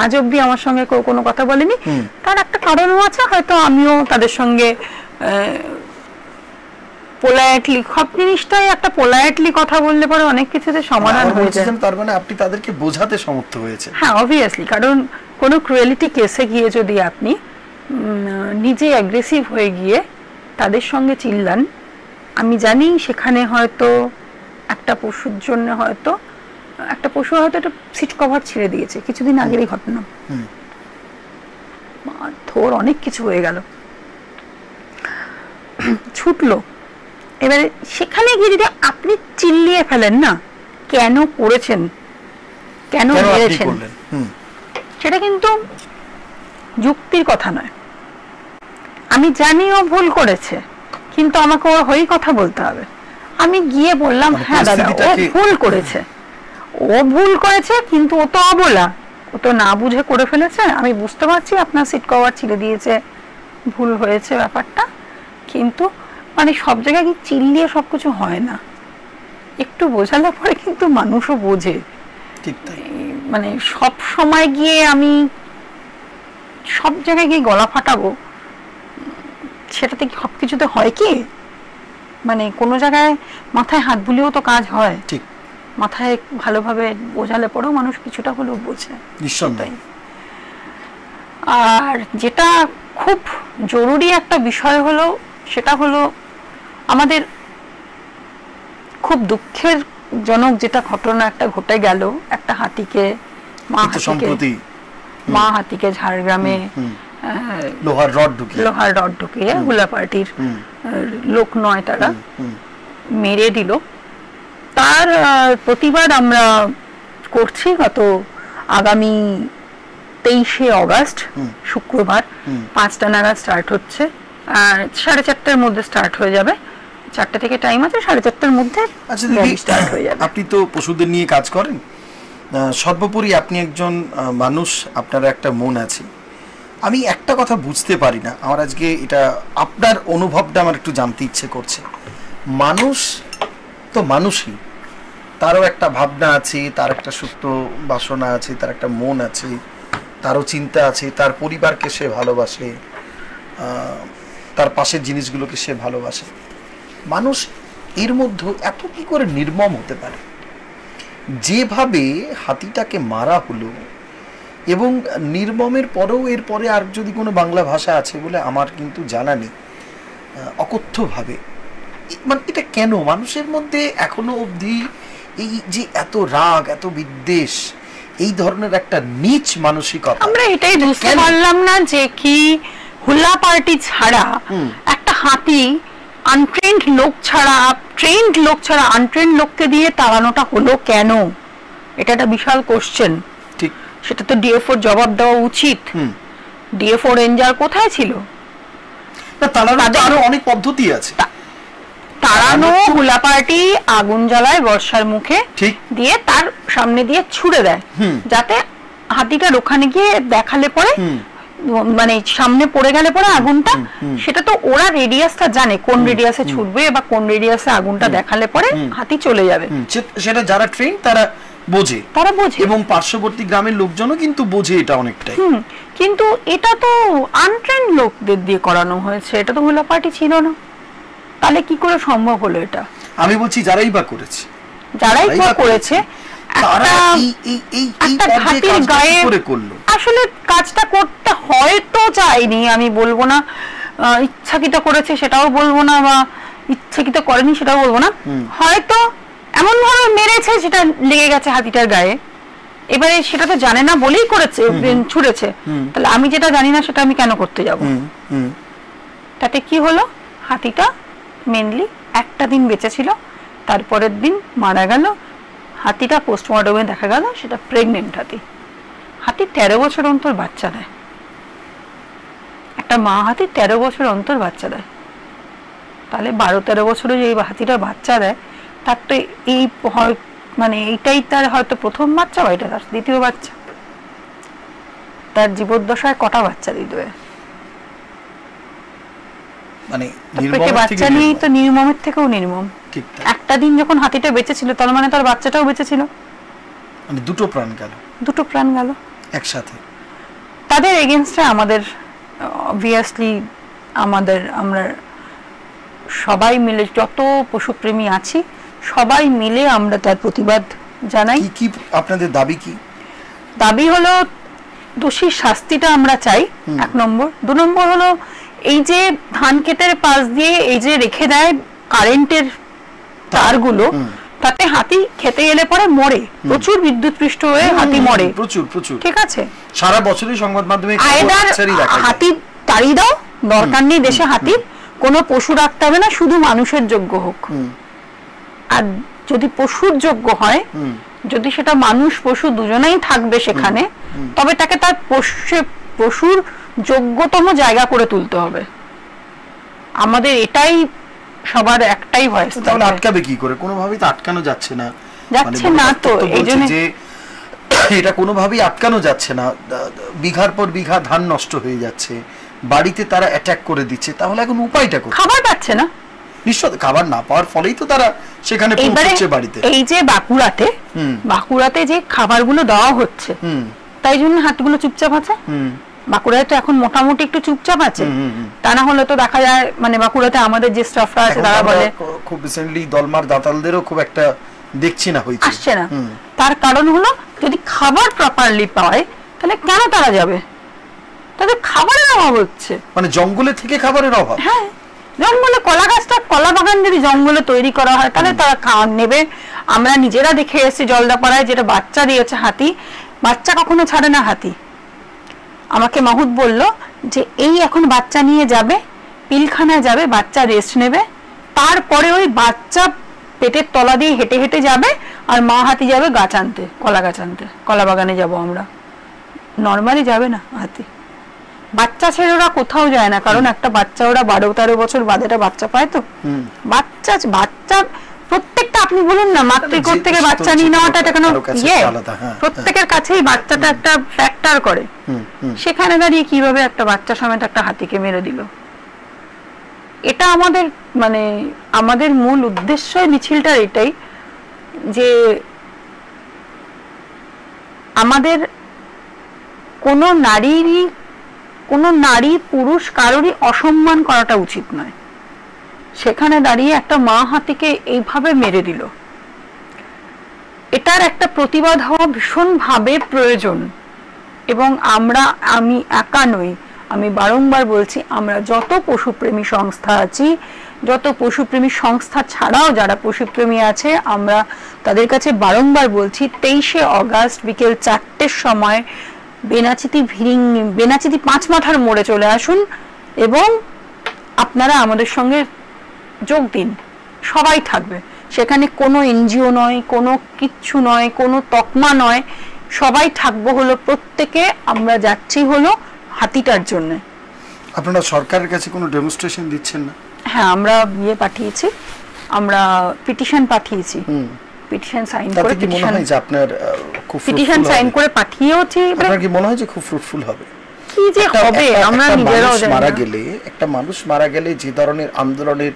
আজ অব্দি আমার সঙ্গে কেউ কোনো কথা বলেনি। তার একটা কারণও আছে, হয়তো আমিও তাদের সঙ্গে পোলাইটলি, সব জিনিসটাই একটা পোলাইটলি কথা বললে পরে অনেক কিছুতে সমাধান হয়ে যায়। তার মানে আপনি তাদেরকে বোঝাতে সমর্থ হয়েছে? হ্যাঁ অবভিয়াসলি, কারণ কোনো ক্রুয়েলিটি কেসে গিয়ে যদি আপনি নিজে অ্যাগ্রেসিভ হয়ে গিয়ে তাদের সঙ্গে চিল্লান, আমি জানি সেখানে হয়তো একটা পশুর জন্য হয়তো একটা পশু হয়তো একটা সিট কভার ছিঁড়ে দিয়েছে, কিছুদিন আগেরই ঘটনা, মারধর অনেক কিছু হয়ে গেল, ছুটলো। এবারে সেখানে গিয়ে যদি আপনি চিল্লিয়ে ফেলেন না কেন করেছেন, কেন মেরেছেন, সেটা কিন্তু যুক্তির কথা নয়। আমি জানি ও ভুল করেছে, কিন্তু আমাকে ওর হয়েই কথা বলতে হবে। আমি গিয়ে বললাম হ্যাঁ দাদা ও ভুল করেছে, ও ভুল করেছে, কিন্তু ও তো অবলা, ও তো না বুঝে করে ফেলেছে। আমি বুঝতে পারছি আপনার সিট কভার ছিঁড়ে দিয়েছে, ভুল হয়েছে ব্যাপারটা, কিন্তু মানে সব জায়গায় কি চিল্লিয়ে সবকিছু হয় না, একটু বোঝালে পরে কিন্তু মানুষও বোঝে। মানে সব সময় গিয়ে আমি সব জায়গায় গিয়ে গলা ফাটাবো, সেটাতে সব কিছুতে হয় কি, মানে কোনো জায়গায় মাথায় হাত বুলিয়েও তো কাজ হয়, ঠিক মাথায় ভালোভাবে বোঝালে পরেও মানুষ কিছুটা হলেও বোঝে নিশ্চয়ই। আর যেটা খুব জরুরি একটা বিষয় হলো, সেটা হলো আমাদের খুব দুঃখের জনক যেটা ঘটনা একটা ঘটে গেল, একটা হাতিকে মা হাতিকে ঝাড়গ্রামে লোহার রড ঢুকিয়ে হুলা পার্টির লোক নয় তারা মেরে দিল। তার প্রতিবাদ আমরা করছি। গত আগামী 23শে অগাস্ট শুক্রবার 5টা নাগাদ স্টার্ট হচ্ছে, আর 4:30টার মধ্যে স্টার্ট হয়ে যাবে। 4টা থেকে টাইম আছে, 4:30টার মধ্যে স্টার্ট হয়ে যাবে। আপনি তো পশুদের নিয়ে কাজ করেন, সর্বোপরি আপনি একজন মানুষ, আপনার একটা মন আছে। আমি একটা কথা বুঝতে পারি না, আমার আজকে এটা আপনার অনুভবটা আমার একটু জানতে ইচ্ছে করছে। মানুষ তো মানুষই, তারও একটা ভাবনা আছে, তার একটা সুপ্ত বাসনা আছে, তার একটা মন আছে, তারও চিন্তা আছে, তার পরিবারকে সে ভালোবাসে, তার পাশের জিনিসগুলোকে সে ভালোবাসে। মানুষ এর মধ্যে এত কি করে নির্মম হতে পারে? যেভাবে হাতিটাকে মারা হলো, এবং নির্মমের পরেও এরপরে আর যদি কোনো বাংলা ভাষা আছে বলে আমার কিন্তু জানা নেই, অকথ্যভাবে, মানে এটা কেন মানুষের মধ্যে এখনো অবধি এই যে এত রাগ, এত বিদ্বেষ, এই ধরনের একটা নীচ মানসিকতা? আমরা এটাই বুঝতে পারলাম না যে কি হুলা পার্টি ছাড়া একটা হাতি আনট্রেন্ড লোক ছাড়া, ট্রেন্ড লোক ছাড়া আনট্রেন্ড লোককে দিয়ে তাড়ানোটা হলো কেন? এটা একটা বিশাল কোশ্চেন। ঠিক, সেটা তো ডিএফওর জবাব দেওয়া উচিত। ডিএফও রেঞ্জার কোথায় ছিল? তাড়ানোর আরো অনেক পদ্ধতি আছে। তাড়ানো, হুলাপাটি আগুন জ্বালায় বর্ষার মুখে দিয়ে তার সামনে দিয়ে ছুড়ে দেয়, যাতে হাতিটার ওখানে গিয়ে দেখালে পরে মানে সামনে পড়ে গেলে পরে আগুনটা, সেটা তো ওরা রেডিয়াসটা জানে কোন রেডিয়াসে ছুটবে বা কোন রেডিয়াসে আগুনটা দেখালে পরে হাতি চলে যাবে। সেটা যারা ট্রেন তারা বোঝে এবং পার্শ্ববর্তী গ্রামের লোকজনও কিন্তু বোঝে এটা অনেকটাই। কিন্তু এটা তো আনট্রেন লোকদের দিয়ে করানো হয়েছে, এটা তো হুলাপাটি ছিল না, তাহলে কি করে সম্ভব হলো এটা? আমি বলছি যারাই বা করেছে আসলে কাজটা করতে হয়তো চাইনি, আমি বলবো না ইচ্ছাকৃত করেছে সেটাও বলবো না, বা ইচ্ছাকৃত করেনি সেটাও বলবো না, হয়তো এমন ভাবে মেরেছে সেটা লেগে গেছে হাতিটার গায়ে। এবারে সেটা তো জানে না বলেই করেছে, ছুড়েছে, তাহলে আমি যেটা জানি না সেটা আমি কেন করতে যাব? তাতে কি হলো, হাতিটা মেনলি একটা দিন বেঁচে ছিল, তারপরের দিন মারা গেল। হাতিটা পোস্টমর্টমে দেখা গেল সেটা প্রেগনেন্ট হাতি। হাতি 13 বছর অন্তর বাচ্চা দেয়, একটা মা হাতি 13 বছর অন্তর বাচ্চা দেয়, তাহলে 12-13 বছরে যে হাতিটা বাচ্চা দেয় তার তো এই মানে এইটাই তার হয়তো প্রথম বাচ্চা বা এটা তার দ্বিতীয় বাচ্চা। তার জীবদ্দশায় কটা বাচ্চা দিতে হয়? মানে বাচ্চা নিয়েই তো নির্মমের থেকেও নির্মম। একটা দিন যখন হাতিটা বেঁচে ছিল তার মানে তার বাচ্চাটাও বেঁচে ছিল, মানে দুটো প্রাণ গেল একসাথে। তাদের এগেইনস্টে আমাদের অবভিয়াসলি আমরা সবাই মিলে, যত পশুপ্রেমী আছি সবাই মিলে আমরা তার প্রতিবাদ জানাই। কি আপনাদের দাবি কি? দাবি হলো দোষীর শাস্তিটা আমরা চাই, 1 নম্বর। 2 নম্বর হলো এই যে ধান ক্ষেতের পাশ দিয়ে এই যে রেখে দেয় কারেন্টের তারগুলো, তাতে হাতি খেতে এলে পরে মরে, প্রচুর বিদ্যুৎ পৃষ্ঠ হয়ে হাতি মরে, প্রচুর। ঠিক আছে, সারা বছরই সংবাদ মাধ্যমে হাতি তাড়িয়ে দাও, দরকার নেই দেশে হাতির, কোনো পশু রাখতে হবে না, শুধু মানুষের যোগ্য হোক। আর যদি পশুর যোগ্য হয়, যদি সেটা মানুষ পশু দুজনেই থাকবে সেখানে, তবে তাকে তার পশুর যোগ্যতম জায়গা করে তুলতে হবে। আমাদের এটাই সবার একটাই ভয়। তাহলে আটকাবে কি করে? কোনোভাবেই তো আটকানো যাচ্ছে না, তো এইজন্য যে এটা কোনোভাবেই আটকানো যাচ্ছে না। বিঘার পর বিঘা ধান নষ্ট হয়ে যাচ্ছে, বাড়িতে তারা অ্যাটাক করে দিচ্ছে, তাহলে এখন উপায়টা কি? খাবার পাচ্ছে না, নিশ্চয় খাবার না পাওয়ার ফলেই তো তারা সেখানে পৌঁছচ্ছে বাড়িতে। এই যে বাঁকুড়াতে যে খাবারগুলো দেওয়া হচ্ছে, তাই জন্য হাতিগুলো চুপচাপ আছে। বাঁকুড়ায় তো এখন মোটামুটি একটু চুপচাপ আছে, তা না হলে তো দেখা যায় মানে বাঁকুড়াতে আমাদের যে স্টাফরা আছে তারা বলে খুব রিসেন্টলি দলমার দাতালদেরও খুব একটা দেখছি না হইছে, আসছে না। তার কারণ হলো যদি খাবার প্রপারলি পায় তাহলে কেন তারা যাবে? তাদের খাবারের অভাব হচ্ছে, মানে জঙ্গলে থেকে খাবারের অভাব। হ্যাঁ, জঙ্গলে কলা গাছটা, কলা বাগান যদি জঙ্গলে তৈরি করা হয় তাহলে তারা খাওয়ার নেবে। আমরা নিজেরা দেখে এসেছি জলদাপাড়ায় যেটা বাচ্চা দিয়েছে হাতি, বাচ্চা কখনো ছাড়ে না হাতি। আমাকে মাহুদ বলল যে এই এখন বাচ্চা নিয়ে যাবে, পিলখানায় যাবে, বাচ্চা রেস্ট নেবে, তারপরে ওই বাচ্চা পেটের তলা দিয়ে হেঁটে হেঁটে যাবে, আর মা হাতি যাবে গাছ আনতে, কলা গাছ আনতে, কলা বাগানে যাব আমরা। নর্মালি যাবে না হাতি, বাচ্চা ছেড়ে ওরা কোথাও যায় না, কারণ একটা বাচ্চা ওরা 12-13 বছর বাদে একটা বাচ্চা পায়। তো বাচ্চা প্রত্যেকটা, আপনি বলুন না মাতৃকোষ থেকে বাচ্চা নিয়ে নেওয়াটা এটা কোনো প্রত্যেকের কাছেই বাচ্চাটা একটা ফ্যাক্টর করে। সেখানে দাঁড়িয়ে কিভাবে একটা বাচ্চা সমেত একটা হাতিকে মেরে দিল? এটা আমাদের মূল উদ্দেশ্য মিছিলটার এটাই যে আমাদের কোনো নারী পুরুষ কারোরই অসম্মান করাটা উচিত নয়। সেখানে দাঁড়িয়ে একটা মা হাতিকে এইভাবে মেরে দিল, এটার একটা প্রতিবাদ হওয়া ভীষণভাবে প্রয়োজন। এবং আমি একা নই, আমি বারংবার বলছি, আমরা যত পশুপ্রেমী সংস্থা আছি, যত পশুপ্রেমী সংস্থা ছাড়াও যারা পশুপ্রেমী আছে, আমরা তাদের কাছে বারংবার বলছি 23শে অগাস্ট বিকেল 4টের সময় বেনাচিতি 5 মাথার মোড়ে চলে আসুন এবং আপনারা আমাদের সঙ্গে যোগ দিন। সবাই থাকবে সেখানে, কোনো এনজিও নয়, কোনো কিচ্ছু নয়, কোনো তকমা নয়, সবাই থাকবো হলো প্রত্যেকে। আমরা যাচ্ছি হলো হাতিটার জন্য। আপনারা সরকারের কাছে কোনো ডেমনস্ট্রেশন দিচ্ছেন না? হ্যাঁ, আমরা পাঠিয়েছি, আমরা পিটিশন পাঠিয়েছি, পিটিশন সাইন করে, কি মনে হয় যে আপনার খুব পিটিশন সাইন করে পাঠিয়েওছি। আপনার কি মনে হয় যে খুব ফ্রুটফুল হবে? কি যে হবে আমরা নিজেরাও জানি না। একটা মানুষ মারা গেলে যে ধরনের আন্দোলনের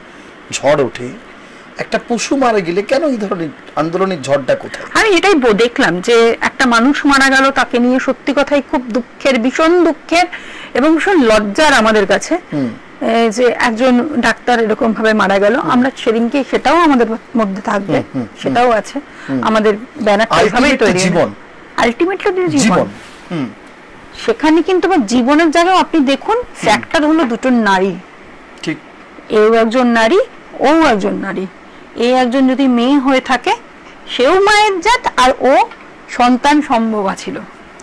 ঝড় ওঠে, একটা পশু মারা গেলে কেন এই ধরনের আন্দোলনের ঝড়টা কোথায়? আমি এটাই দেখলাম যে একটা মানুষ মারা গেল, তাকে নিয়ে সত্যি কথাই খুব দুঃখের, ভীষণ দুঃখের এবং ভীষণ লজ্জার আমাদের কাছে যে একজন ডাক্তার এরকম ভাবে মারা গেল। আমরা সেদিনকে সেটাও আমাদের মধ্যে থাকবে, সেটাও আছে আমাদের ব্যানারটা এইভাবেই তৈরি। জীবন আলটিমেটলি জীবন। সেখানে কিন্তু জীবনের জায়গায় আপনি দেখুন, ফ্যাক্টর হলো দুটো নারী, ঠিক, এও একজন নারী, ও একজন নারী। এই একজন যদি মেয়ে হয়ে থাকে, সেও মায়ের জাত, আর ও সন্তান সম্ভবা ছিল,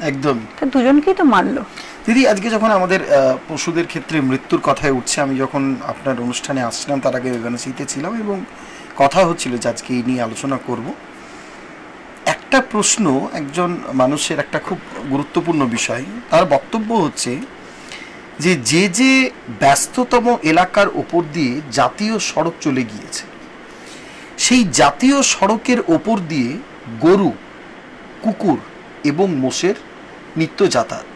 একদম দুজনকেই তো মারলো। দিদি, আজকে যখন আমাদের পশুদের ক্ষেত্রে মৃত্যুর কথায় উঠছে, আমি যখন আপনার অনুষ্ঠানে আসছিলাম তার আগে বেনারসিতে ছিলাম এবং কথা হচ্ছিল যে আজকে এই নিয়ে আলোচনা করব। একটা প্রশ্ন একজন মানুষের, একটা খুব গুরুত্বপূর্ণ বিষয়, তার বক্তব্য হচ্ছে যে যে ব্যস্ততম এলাকার ওপর দিয়ে জাতীয় সড়ক চলে গিয়েছে, সেই জাতীয় সড়কের ওপর দিয়ে গরু, কুকুর এবং মোষের নিত্য যাতায়াত।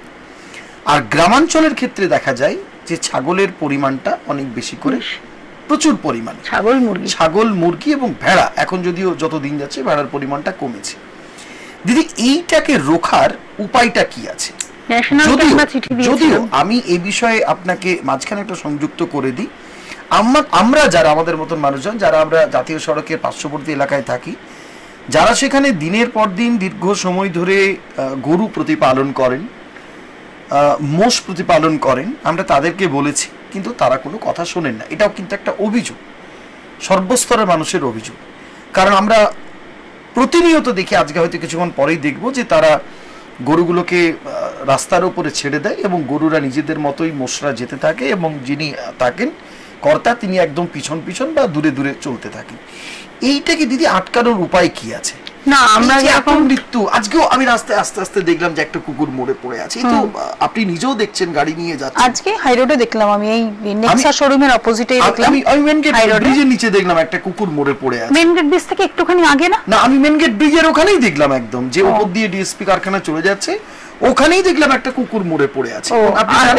আর গ্রামাঞ্চলের ক্ষেত্রে দেখা যায় যে ছাগলের পরিমাণটা অনেক বেশি করে, প্রচুর পরিমাণ ছাগল, মুরগি এবং ভেড়া। এখন যদিও যত দিন যাচ্ছে ভেড়ার পরিমাণটা কমেছে। দিদি, এইটাকে রোখার উপায়টা কি আছে? যদিও আমি এই বিষয়ে আপনাকে মাঝখানে একটা সংযুক্ত করে দিই, আমরা যারা, আমাদের মতন মানুষজন যারা আমরা জাতীয় সড়কের পার্শ্ববর্তী এলাকায় থাকি, যারা সেখানে দিনের পর দিন দীর্ঘ সময় ধরে গরু প্রতিপালন করেন, মোষ প্রতিপালন করেন, আমরা তাদেরকে বলেছি, কিন্তু তারা কোনো কথা শোনেন না। এটাও কিন্তু একটা অভিযোগ, সর্বস্তরের মানুষের অভিযোগ। কারণ আমরা প্রতিনিয়ত দেখি, আজকে হয়তো কিছুক্ষণ পরেই দেখব যে তারা গরুগুলোকে রাস্তার উপরে ছেড়ে দেয় এবং গরুরা নিজেদের মতোই, মোষরা যেতে থাকে এবং যিনি থাকেন কর্তা, তিনি একদম পিছন পিছন বা দূরে দূরে চলতে থাকেন। এইটাকে দিদি আটকানোর উপায় কি আছে? না, আমরা যখন মৃত্যু, আজকেও আমি রাস্তায় আস্তে আস্তে দেখলাম যে একটা কুকুর মরে পড়ে আছে। তো আপনি নিজেও দেখছেন, গাড়ি নিয়ে যাচ্ছেন। আজকে হাই রোডে দেখলাম, আমি এই নেক্সা শোরুমের অপোজিটেই দেখলাম, আমি মেন গেট ব্রিজের নিচে দেখলাম একটা কুকুর মরে পড়ে আছে। মেন গেট ব্রিজ থেকে একটুখানি আগে না, আমি মেন গেট ব্রিজের ওখানেই দেখলাম, একদম যে উপর দিয়ে ডিএসপি কারখানা চলে যাচ্ছে, ওখানেই দেখলাম একটা কুকুর মরে পড়ে আছে।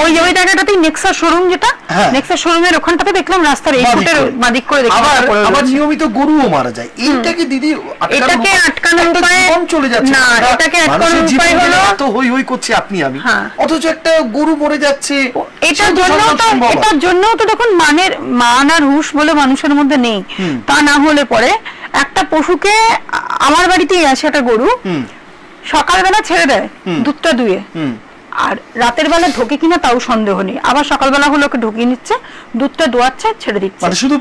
ওই জায়গাটাতেই নেক্সা শোরুম, যেটা নেক্সা শোরুমের ওখানটাতে দেখলাম রাস্তার এই ফুটের বাদিক করে দেখলাম। আবার নিয়মিত গরুও মারা যায়। এইটাকে দিদি, এটাকে আটকানোর উপায় চলে যাচ্ছে না, এটাকে আটকানোর উপায় হলো, এত হই হই করছে আপনি আমি, অথচ একটা গরু মরে যাচ্ছে। এটার জন্য তো দেখুন, মান আর হুঁশ বলে মানুষের মধ্যে নেই। তা না হলে পরে একটা পশুকে, আমার বাড়িতেই আছে একটা গরু, সকালবেলা ছেড়ে দেয় দুধটা দুয়ে, আর রাতের বেলা ঢোকে কিনা তাও সন্দেহ নেই, আবার সকালবেলা হলো ওকে ঢুকিয়ে নিচ্ছে, দুধটা দোয়াচ্ছে, ছেড়ে দিচ্ছে, মানে শুধু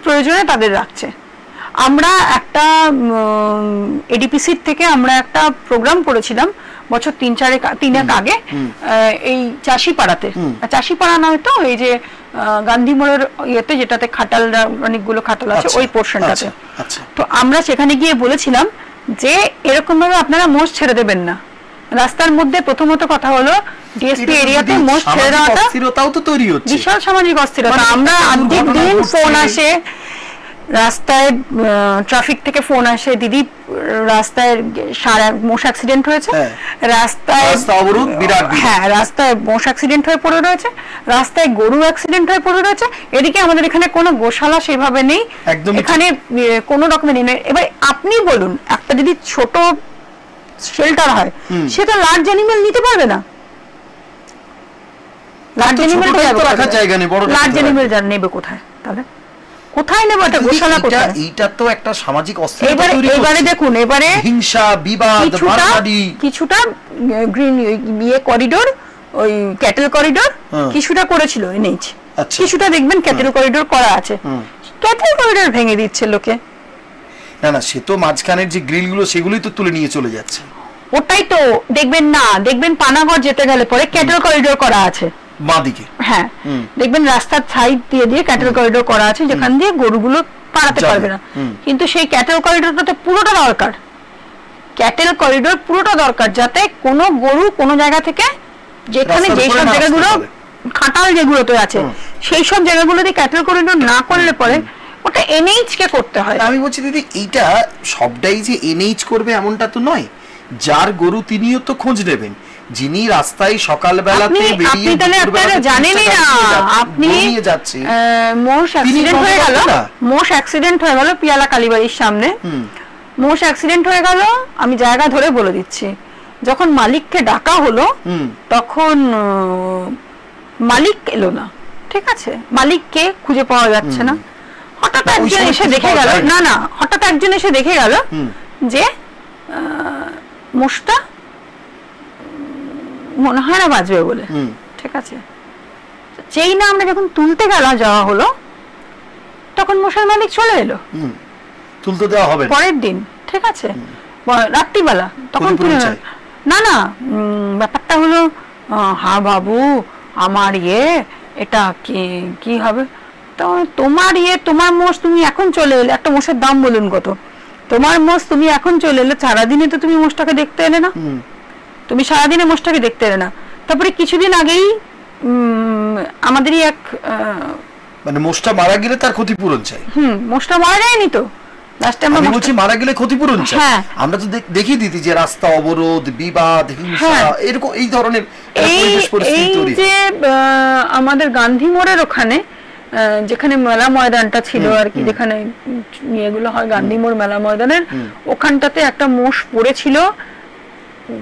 প্রয়োজনে তাদের রাখছে। আমরা একটা এডিপিসির থেকে আমরা একটা প্রোগ্রাম করেছিলাম বছর 3-4 আগে, এই চাষিপাড়াতে, চাষিপাড়া নয় তো, এই যে গান্ধী মোড়ের ইয়েতে, যেটাতে খাটালরা, অনেকগুলো খাটাল আছে, ওই পোর্শনটাতে। তো আমরা সেখানে গিয়ে বলেছিলাম যে এরকম ভাবে আপনারা মোষ ছেড়ে দেবেন না রাস্তার মধ্যে। প্রথমত কথা হলো, ডিএসপি এরিয়াতে মোষ ছেড়ে দেওয়াটা বিশাল সামাজিক অস্থিরতা। আমরা অর্ধেক দিন ফোন আসে, রাস্তায় ট্রাফিক থেকে ফোন আসে, দিদি রাস্তায় মোষ অ্যাক্সিডেন্ট হয়েছে, রাস্তায় মোষ অ্যাক্সিডেন্ট হয়ে পড়ে রয়েছে, রাস্তায় গরু অ্যাক্সিডেন্ট হয়ে পড়ে রয়েছে। এদিকে আমাদের এখানে কোনো গোশালা সেভাবে নেই, এখানে কোনো রকমের নেই। এবার আপনি বলুন, একটা যদি ছোট শেল্টার হয়, সেটা লার্জ অ্যানিমেল নিতে পারবে না, লার্জ অ্যানিমেল নেবে কোথায়? তাহলে কোথায় নেব? এটা গোশালা কোথায়? এইটা তো একটা সামাজিক অস্থিরতা তৈরি করছে। এবারে দেখুন, এবারে হিংসা, বিবাদ, মারামারি, কিছুটা গ্রিন বিয়ে করিডোর, ওই ক্যাটেল করিডোর কিছুটা করেছিল এনএইচ, কিছুটা দেখবেন ক্যাটেল করিডোর করা আছে, ক্যাটেল করিডোর ভেঙে দিচ্ছে লোকে। না, সে তো মাঝখানের যে গ্রিলগুলো সেগুলোই তো তুলে নিয়ে চলে যাচ্ছে। ওটাই তো দেখবেন না, দেখবেন পানাগড় যেতে গেলে পরে ক্যাটেল করিডোর করা আছে বাঁদিকে, হ্যাঁ দেখবেন রাস্তার সাইড দিয়ে ক্যাটেল করিডোর করা আছে, যেখান দিয়ে গরুগুলো পারাতে পারবে না। কিন্তু সেই ক্যাটেল করিডোরটাতে পুরোটা দরকার, ক্যাটেল করিডোর পুরোটা দরকার, যাতে কোনো গরু কোনো জায়গা থেকে, যেখানে যেসব জায়গাগুলো খাটাল যেগুলোতে আছে সেই সব জায়গাগুলোতে ক্যাটেল করিডোর না করলে পরে ওটা এনএইচ কে করতে হয়। আমি বলছি দিদি এইটা সবটাই যে এনএইচ করবে এমনটা তো নয়, যার গরু তিনিও তো খোঁজ নেবেন, যিনি রাস্তায় সকালবেলাতে বেরিয়ে আপনারা জানেনই না, আপনি মোষ অ্যাক্সিডেন্ট হয়ে গেল পিয়ালা কালীবাড়ির সামনে, মোষ অ্যাক্সিডেন্ট হয়ে গেল, আমি জায়গা ধরে বলে দিচ্ছি, যখন মালিককে ডাকা হলো তখন মালিক এলো না, ঠিক আছে, মালিককে খুঁজে পাওয়া যাচ্ছে না, হঠাৎ একজন এসে দেখে গেল, না হঠাৎ একজন এসে দেখে গেল যে মোষটা মনে হয় না বাঁচবে বলে, ঠিক আছে, যেই না আমরা যখন তুলতে যাওয়া হলো তখন মোষের মালিক চলে এলো, তুলতে দেওয়া হবে পরের দিন, ঠিক আছে, রাত্রিবেলা, তখন না ব্যাপারটা হলো হা বাবু আমার এটা কি হবে, তো তোমার মোষ তুমি এখন চলে এলে, একটা মোষের দাম বলুন কত, তোমার মোষ তুমি এখন চলে এলে, সারাদিনে তো তুমি মোষটাকে দেখতে এলে না, তুমি সারাদিনে মোষটাকে দেখতে এলে না, তারপরে কিছুদিন আগেই আমাদেরই এক মানে মোষটা মারা গেলে তার ক্ষতিপূরণ চাই, মোষটা মারা যায়নি তো, আমি বলছি মারা গেলে ক্ষতিপূরণ চাই, আমরা তো দেখি দিদি যে রাস্তা অবরোধ, বিবাদ, হিংসা, এরকম এই ধরনের পরিবেশ পরিস্থিতি তৈরি। যে আমাদের গান্ধী মোড়ের ওখানে যেখানে মেলা ময়দানটা ছিল আর কি, যেখানে এগুলো হয় গান্ধী মোড় মেলা ময়দানের ওখানটাতে একটা মোষ পড়েছিল,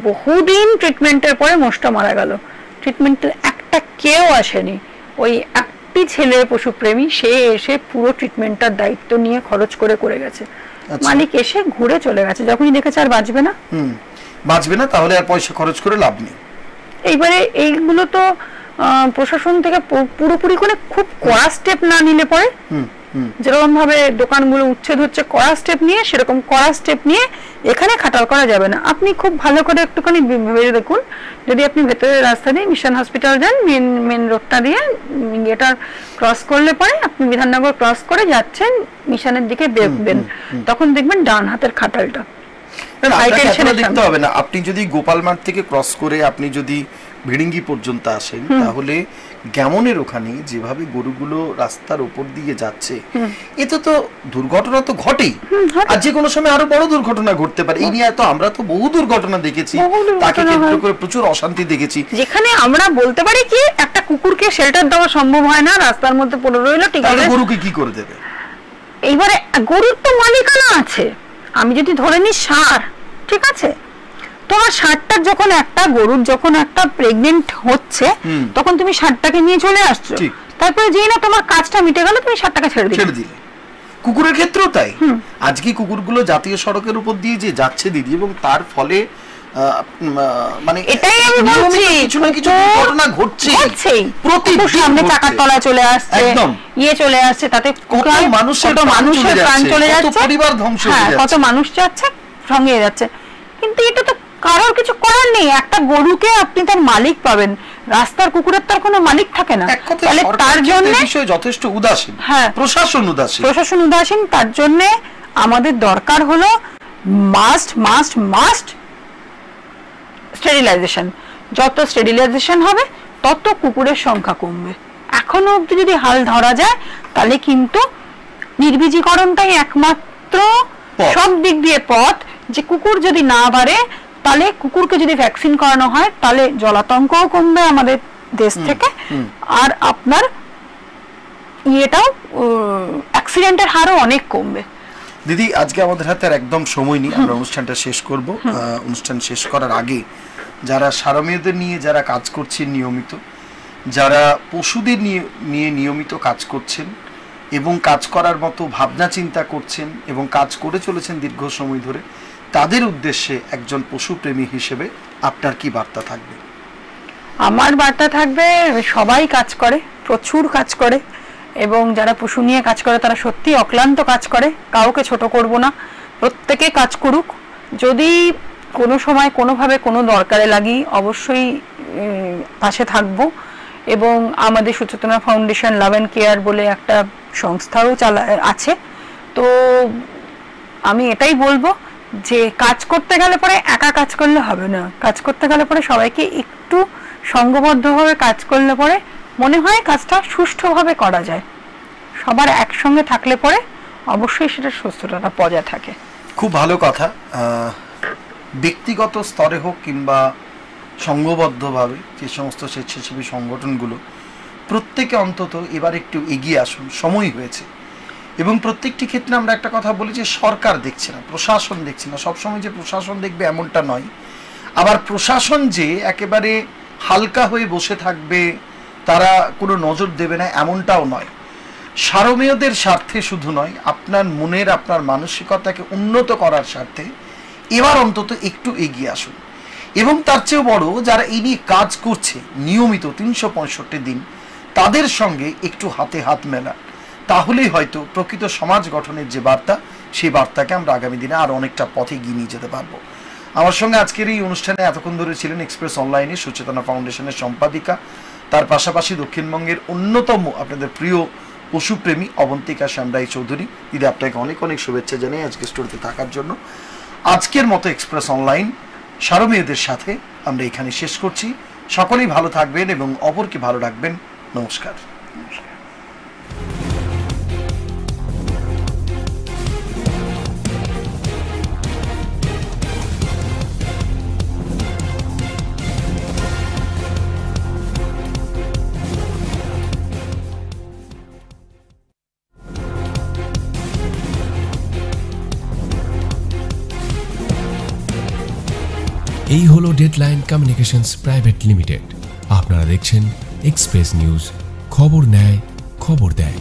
বহুদিন ট্রিটমেন্টের পরে মোষটা মারা গেল, ট্রিটমেন্টে একটা কেউ আসেনি, ওই একটি ছেলে পশুপ্রেমী সে এসে পুরো ট্রিটমেন্টটার দায়িত্ব নিয়ে খরচ করে গেছে, মালিক এসে ঘুরে চলে গেছে, যখনই দেখেছে আর বাঁচবে না তাহলে আর পয়সা খরচ করে লাভ নেই। এইবারে এইগুলো তো প্রশাসন থেকে পুরোপুরি করে খুব কড়া স্টেপ না নিলে পরে, যেরকম ভাবে দোকানগুলো উচ্ছেদ হচ্ছে কড়া স্টেপ নিয়ে, সেরকম কড়া স্টেপ নিয়ে এখানে খাটাল করা যাবে না। আপনি খুব ভালো করে একটুখানি ভেবে দেখুন, যদি আপনি ভেতরের রাস্তা দিয়ে মিশন হসপিটাল যান, মেন রোডটা দিয়ে এটা ক্রস করলে পরে আপনি বিধাননগর ক্রস করে যাচ্ছেন মিশনের দিকে দেখবেন, তখন দেখবেন ডান হাতের খাটালটা দেখতে হবে না। আপনি যদি গোপাল মাঠ থেকে ক্রস করে আপনি যদি ভিড়িঙ্গি পর্যন্ত আসেন, তাহলে গ্যামনের ওখানে যেভাবে গরুগুলো রাস্তার উপর দিয়ে যাচ্ছে, এতে তো দুর্ঘটনা তো ঘটেই, আর যে কোনো সময় আরো বড় দুর্ঘটনা ঘটতে পারে। এই নিয়ে তো আমরা তো বহু দুর্ঘটনা দেখেছি, তাকে কেন্দ্র করে প্রচুর অশান্তি দেখেছি, যেখানে আমরা বলতে পারি কি একটা কুকুরকে শেল্টার দেওয়া সম্ভব হয় না, রাস্তার মধ্যে পড়ে রইলো, ঠিক আছে, গরুকে কি করে দেবে? এইবারে গরুর তো মালিকানা আছে, আমি যদি ধরে নিই ষাঁড়, ঠিক আছে, তোমার ষাঁড়টা যখন একটা গরুর যখন একটা প্রেগনেন্ট হচ্ছে তখন তুমি ষাঁড়টাকে নিয়ে চলে আসছো, তারপরে যেই না তোমার কাজটা মিটে গেল তুমি ষাঁড়টাকে ছেড়ে দিলে। কুকুরের ক্ষেত্রেও তাই, আজকে কুকুরগুলো জাতীয় সড়কের উপর দিয়ে যে যাচ্ছে দিদি, এবং তার ফলে মানে এটাই আমি বলছি কিছু না কিছু ঘটনা ঘটছে, সামনে চাকার তলায় চলে আসছে, চলে আসছে, তাতে কত মানুষের প্রাণ চলে যাচ্ছে, পরিবার ধ্বংস হয়ে যাচ্ছে, কত মানুষ যাচ্ছে সঙ্গে যাচ্ছে, কিন্তু এটা তো কারোর কিছু করার নেই। একটা গরুকে আপনি তার মালিক পাবেন, রাস্তার কুকুরের তার কোনো মালিক থাকে না, তাহলে তার জন্য যথেষ্ট উদাসীন, প্রশাসন উদাসীন। তার জন্য আমাদের দরকার হলো মাস্ট স্টেরিলাইজেশন, যত স্টেরিলাইজেশন হবে তত কুকুরের সংখ্যা কমবে। এখনো অব্দি যদি হাল ধরা যায় তাহলে কিন্তু নির্বীজীকরণটাই একমাত্র সব দিক দিয়ে পথ, যে কুকুর যদি না বাড়ে তাহলে কুকুরকে যদি ভ্যাকসিন করানো হয় তাহলে জলাতঙ্কও কমবে আমাদের দেশ থেকে, আর আপনার অ্যাক্সিডেন্টের হারও অনেক কমবে। দিদি আজকে আমাদের হাতে আর একদম সময় নেই, আমরা অনুষ্ঠানটা শেষ করব। অনুষ্ঠান শেষ করার আগে যারা সারমেয়দের নিয়ে যারা কাজ করছেন নিয়মিত, যারা পশুদের নিয়ে নিয়মিত কাজ করছেন এবং কাজ করার মতো ভাবনা চিন্তা করছেন এবং কাজ করে চলেছেন দীর্ঘ সময় ধরে, তাদের উদ্দেশ্যে একজন পশুপ্রেমী হিসেবে আপনার কি বার্তা থাকবে? আমার বার্তা থাকবে, সবাই কাজ করে, প্রচুর কাজ করে, এবং যারা পশু নিয়ে কাজ করে তারা সত্যি অক্লান্ত কাজ করে, কাউকে ছোট করব না, প্রত্যেকে কাজ করুক। যদি কোনো সময় কোনোভাবে কোনো দরকারে লাগি অবশ্যই পাশে থাকবো, এবং আমাদের সুচেতনা ফাউন্ডেশন লাভ অ্যান্ড কেয়ার বলে একটা সংস্থাও আছে, তো আমি এটাই বলবো যে কাজ করতে গেলে পরে একা কাজ করলে হবে না, কাজ করতে গেলে পরে সবাইকে একটু সংঘবদ্ধভাবে কাজ করলে পরে মনে হয় কাজটা সুষ্ঠুভাবে করা যায়। সবার একসঙ্গে থাকলে পরে অবশ্যই সেটা সুস্থতা বজায় থাকে। খুব ভালো কথা। ব্যক্তিগত স্তরে হোক কিংবা সংঘবদ্ধভাবে যে সমস্ত স্বেচ্ছাসেবী সংগঠনগুলো, প্রত্যেকে অন্তত এবার একটু এগিয়ে আসুন, সময় হয়েছে। এবং প্রত্যেকটি ক্ষেত্রে আমরা একটা কথা বলি যে সরকার দেখছে না, প্রশাসন দেখছে না। সবসময় যে প্রশাসন দেখবে এমনটা নয়, আবার প্রশাসন যে একেবারে হালকা হয়ে বসে থাকবে, তারা কোনো নজর দেবে না, এমনটাও নয়। সারমেয়দের স্বার্থে শুধু নয়, আপনার মনের, আপনার মানসিকতাকে উন্নত করার স্বার্থে এবার অন্তত একটু এগিয়ে আসুন। এবং তার চেয়েও বড়, যারা এই নিয়ে কাজ করছে নিয়মিত 365 দিন, তাদের সঙ্গে একটু হাতে হাত মেলা, তাহলেই হয়তো প্রকৃত সমাজ গঠনের যে বার্তা, সেই বার্তাকে আমরা আগামী দিনে আর অনেকটা পথে এগিয়ে নিয়ে যেতে পারবো। আমার সঙ্গে আজকের এই অনুষ্ঠানে এতক্ষণ ধরে ছিলেন এক্সপ্রেস অনলাইনে সুচেতনা ফাউন্ডেশনের সম্পাদিকা, তার পাশাপাশি দক্ষিণবঙ্গের অন্যতম আপনাদের প্রিয় পশুপ্রেমী অবন্তিকা শ্যামরাই চৌধুরী। দিদি, আপনাকে অনেক অনেক শুভেচ্ছা জানাই আজকে স্টুডিওতে থাকার জন্য। আজকের মতো এক্সপ্রেস অনলাইন সারমেয়দের সাথে আমরা এখানে শেষ করছি। সকলেই ভালো থাকবেন এবং অপরকে ভালো রাখবেন। নমস্কার। এই হলো ডেডলাইন কমিউনিকেশনস প্রাইভেট লিমিটেড। আপনারা দেখছেন এক্সপ্রেস নিউজ, খবর নেয়, খবর দেয়।